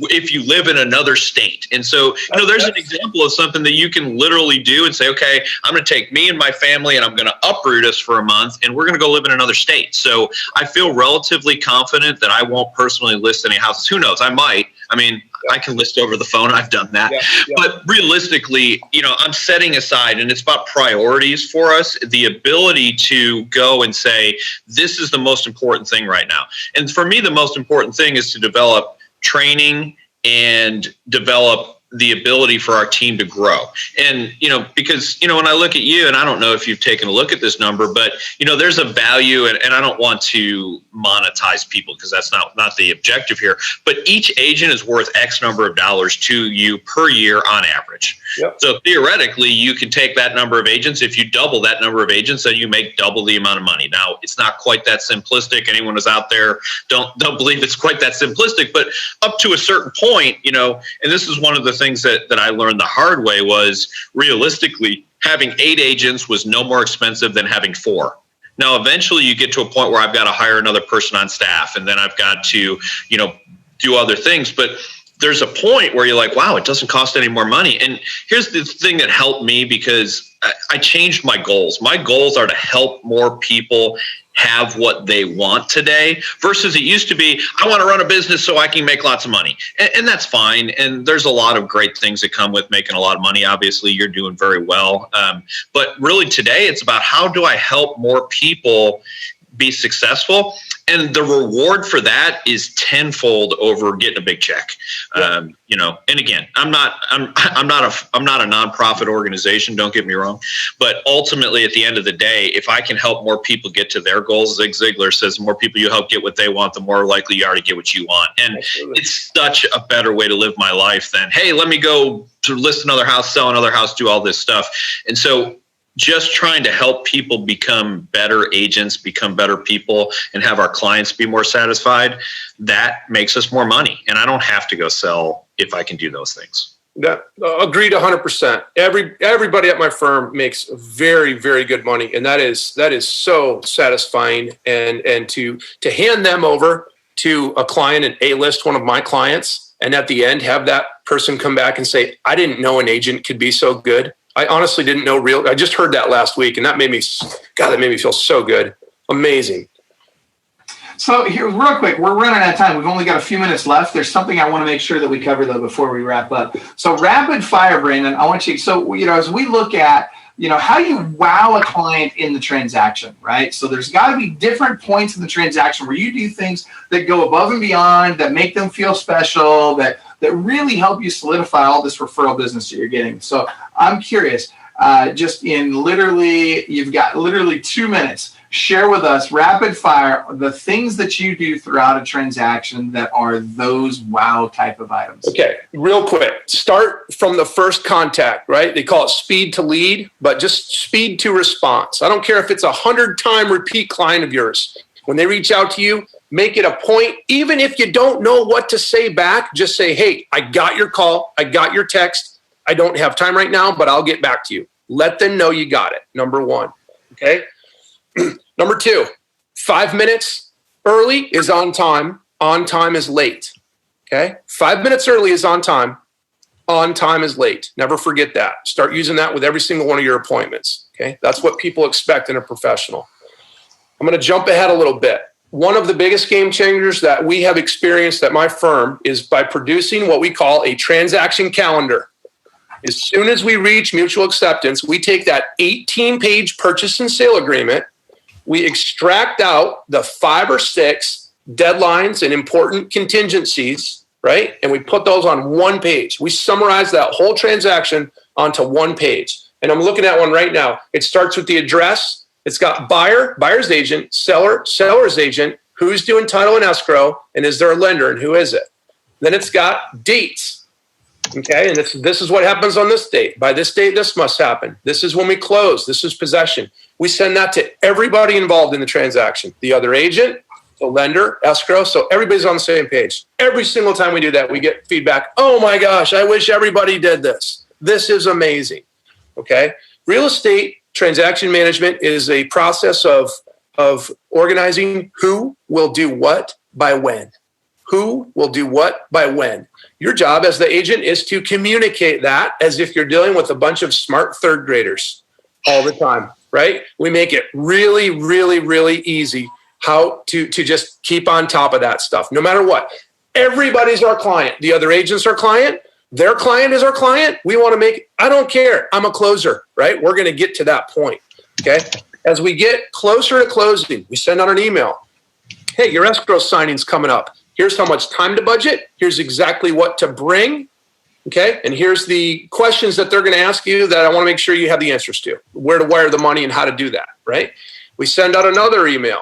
if you live in another state. And so, there's an example of something that you can literally do and say, okay, I'm going to take me and my family and I'm going to uproot us for a month and we're going to go live in another state. So I feel relatively confident that I won't personally list any houses. Who knows? I might. I mean, I can list over the phone. I've done that. But realistically, I'm setting aside, and it's about priorities for us, the ability to go and say, this is the most important thing right now. And for me, the most important thing is to develop training and develop the ability for our team to grow. And, because, when I look at you, and I don't know if you've taken a look at this number, but, there's a value, and I don't want to monetize people because that's not the objective here, but each agent is worth X number of dollars to you per year on average. Yep. So theoretically, you can take that number of agents. If you double that number of agents, then you make double the amount of money. Now, it's not quite that simplistic. Anyone who's out there, don't believe it's quite that simplistic, but up to a certain point, and this is one of the things that I learned the hard way was realistically having 8 agents was no more expensive than having 4. Now, eventually you get to a point where I've got to hire another person on staff and then I've got to, do other things. But there's a point where you're like, wow, it doesn't cost any more money. And here's the thing that helped me because I changed my goals. My goals are to help more people have what they want today versus it used to be, I want to run a business so I can make lots of money. And that's fine. And there's a lot of great things that come with making a lot of money. Obviously, you're doing very well. But really today, it's about how do I help more people be successful? And the reward for that is tenfold over getting a big check. Yeah. And again, I'm not a nonprofit organization. Don't get me wrong, but ultimately, at the end of the day, if I can help more people get to their goals, Zig Ziglar says, the more people you help get what they want, the more likely you are to get what you want. And absolutely, it's such a better way to live my life than, hey, let me go to list another house, sell another house, do all this stuff. And so, just trying to help people become better agents, become better people, and have our clients be more satisfied, that makes us more money. And I don't have to go sell if I can do those things. That agreed 100%. Everybody at my firm makes very, very good money, and that is so satisfying. And to hand them over to a client, an A-list, one of my clients, and at the end have that person come back and say, "I didn't know an agent could be so good. I honestly didn't know I just heard that last week, and that made me feel so good. Amazing." So here, real quick, we're running out of time. We've only got a few minutes left. There's something I want to make sure that we cover, though, before we wrap up. So rapid fire, Brandon, I want you, so, as we look at, how you wow a client in the transaction, right? So there's got to be different points in the transaction where you do things that go above and beyond, that make them feel special, that really help you solidify all this referral business that you're getting. So I'm curious, just in you've got literally 2 minutes. Share with us, rapid fire, the things that you do throughout a transaction that are those wow type of items. Okay, real quick. Start from the first contact, right? They call it speed to lead, but just speed to response. I don't care if it's 100-time repeat client of yours. When they reach out to you, make it a point. Even if you don't know what to say back, just say, "Hey, I got your call. I got your text. I don't have time right now, but I'll get back to you." Let them know you got it, number one. Okay? Number two, 5 minutes early is on time. On time is late. Okay? 5 minutes early is on time. On time is late. Never forget that. Start using that with every single one of your appointments. Okay? That's what people expect in a professional. I'm going to jump ahead a little bit. One of the biggest game changers that we have experienced at my firm is by producing what we call a transaction calendar. As soon as we reach mutual acceptance, we take that 18-page purchase and sale agreement, we extract out the 5 or 6 deadlines and important contingencies, right? And we put those on one page. We summarize that whole transaction onto one page. And I'm looking at one right now. It starts with the address. It's got buyer, buyer's agent, seller, seller's agent, who's doing title and escrow, and is there a lender, and who is it? Then it's got dates. Okay, and this is what happens on this date. By this date, this must happen. This is when we close. This is possession. We send that to everybody involved in the transaction. The other agent, the lender, escrow, so everybody's on the same page. Every single time we do that, we get feedback. "Oh my gosh, I wish everybody did this. This is amazing." Okay, real estate transaction management is a process of organizing who will do what by when. Who will do what by when. Your job as the agent is to communicate that as if you're dealing with a bunch of smart third graders all the time, right? We make it really, really, really easy how to just keep on top of that stuff, no matter what. Everybody's our client. The other agent's our client. Their client is our client. We want to make, I don't care. I'm a closer, right? We're going to get to that point, okay? As we get closer to closing, we send out an email. "Hey, your escrow signing's coming up. Here's how much time to budget. Here's exactly what to bring. Okay. And here's the questions that they're going to ask you that I want to make sure you have the answers to. Where to wire the money and how to do that. Right. We send out another email.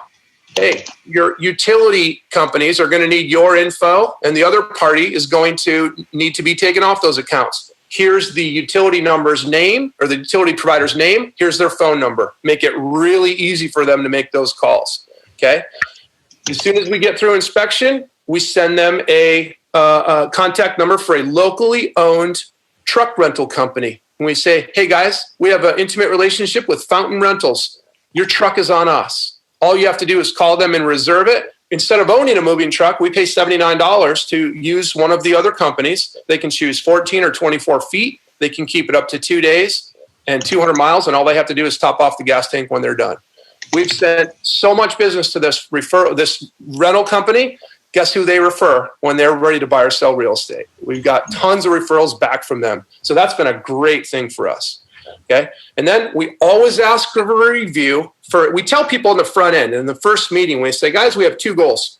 "Hey, your utility companies are going to need your info, and the other party is going to need to be taken off those accounts. Here's the utility number's name, or the utility provider's name. Here's their phone number." Make it really easy for them to make those calls. Okay. As soon as we get through inspection, we send them a contact number for a locally owned truck rental company. And we say, "Hey guys, we have an intimate relationship with Fountain Rentals. Your truck is on us. All you have to do is call them and reserve it. Instead of owning a moving truck, we pay $79 to use one of the other companies. They can choose 14 or 24 feet. They can keep it up to 2 days and 200 miles, and all they have to do is top off the gas tank when they're done." We've sent so much business to this rental company. Guess who they refer when they're ready to buy or sell real estate? We've got tons of referrals back from them. So that's been a great thing for us. Okay. And then we always ask for a review. We tell people in the front end, in the first meeting, we say, "Guys, we have 2 goals.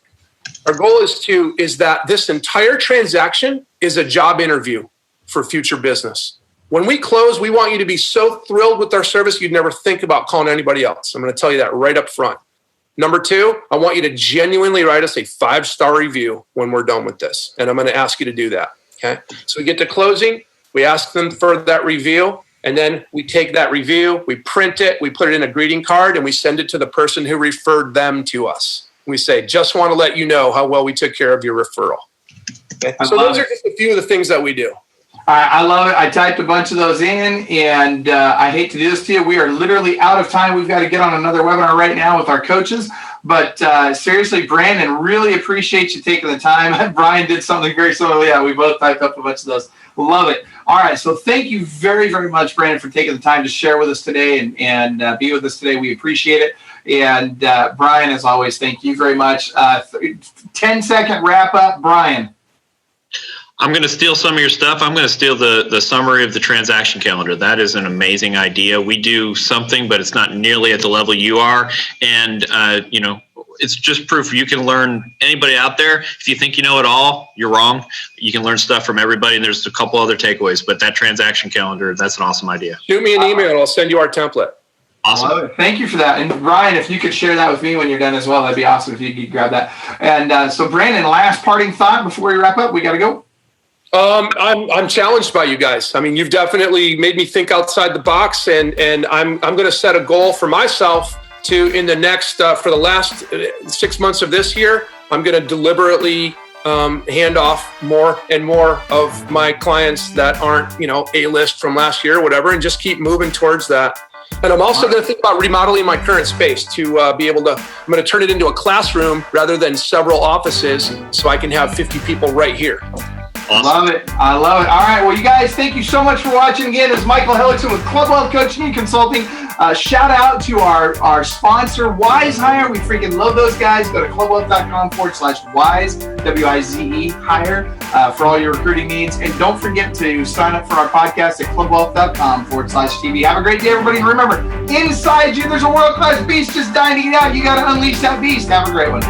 Our goal is that this entire transaction is a job interview for future business. When we close, we want you to be so thrilled with our service, you'd never think about calling anybody else. I'm going to tell you that right up front. Number 2, I want you to genuinely write us a 5-star review when we're done with this. And I'm going to ask you to do that. Okay. So we get to closing. We ask them for that review. And then we take that review, we print it, we put it in a greeting card, and we send it to the person who referred them to us. We say, "Just want to let you know how well we took care of your referral." Okay? So those are just a few of the things that we do. I love it. I typed a bunch of those in, and I hate to do this to you. We are literally out of time. We've got to get on another webinar right now with our coaches. But seriously, Brandon, really appreciate you taking the time. Brian did something very similar. Yeah, we both typed up a bunch of those. Love it. All right. So thank you very, very much, Brandon, for taking the time to share with us today and be with us today. We appreciate it. And Brian, as always, thank you very much. 10-second wrap up, Brian. I'm going to steal some of your stuff. I'm going to steal the summary of the transaction calendar. That is an amazing idea. We do something, but it's not nearly at the level you are. And, it's just proof you can learn. Anybody out there, if you think you know it all, you're wrong. You can learn stuff from everybody, and there's a couple other takeaways. But that transaction calendar, that's an awesome idea. Shoot me an email, and I'll send you our template. Awesome. Thank you for that. And Brian, if you could share that with me when you're done as well, that'd be awesome if you could grab that. And so Brandon, last parting thought before we wrap up. We got to go. I'm challenged by you guys. I mean, you've definitely made me think outside the box, and I'm going to set a goal for myself to, in the next, for the last 6 months of this year, I'm going to deliberately hand off more and more of my clients that aren't, A-list from last year or whatever, and just keep moving towards that. And I'm also going to think about remodeling my current space to be able to, I'm going to turn it into a classroom rather than several offices so I can have 50 people right here. Awesome. Love it. I love it. All right. Well, you guys, thank you so much for watching. Again, this is Michael Hellickson with Club Wealth Coaching and Consulting. Shout out to our sponsor, Wise Hire. We freaking love those guys. Go to clubwealth.com/wise, W-I-Z-E, hire for all your recruiting needs. And don't forget to sign up for our podcast at clubwealth.com/TV. Have a great day, everybody. And remember, inside you, there's a world-class beast just dying to get out. You got to unleash that beast. Have a great one.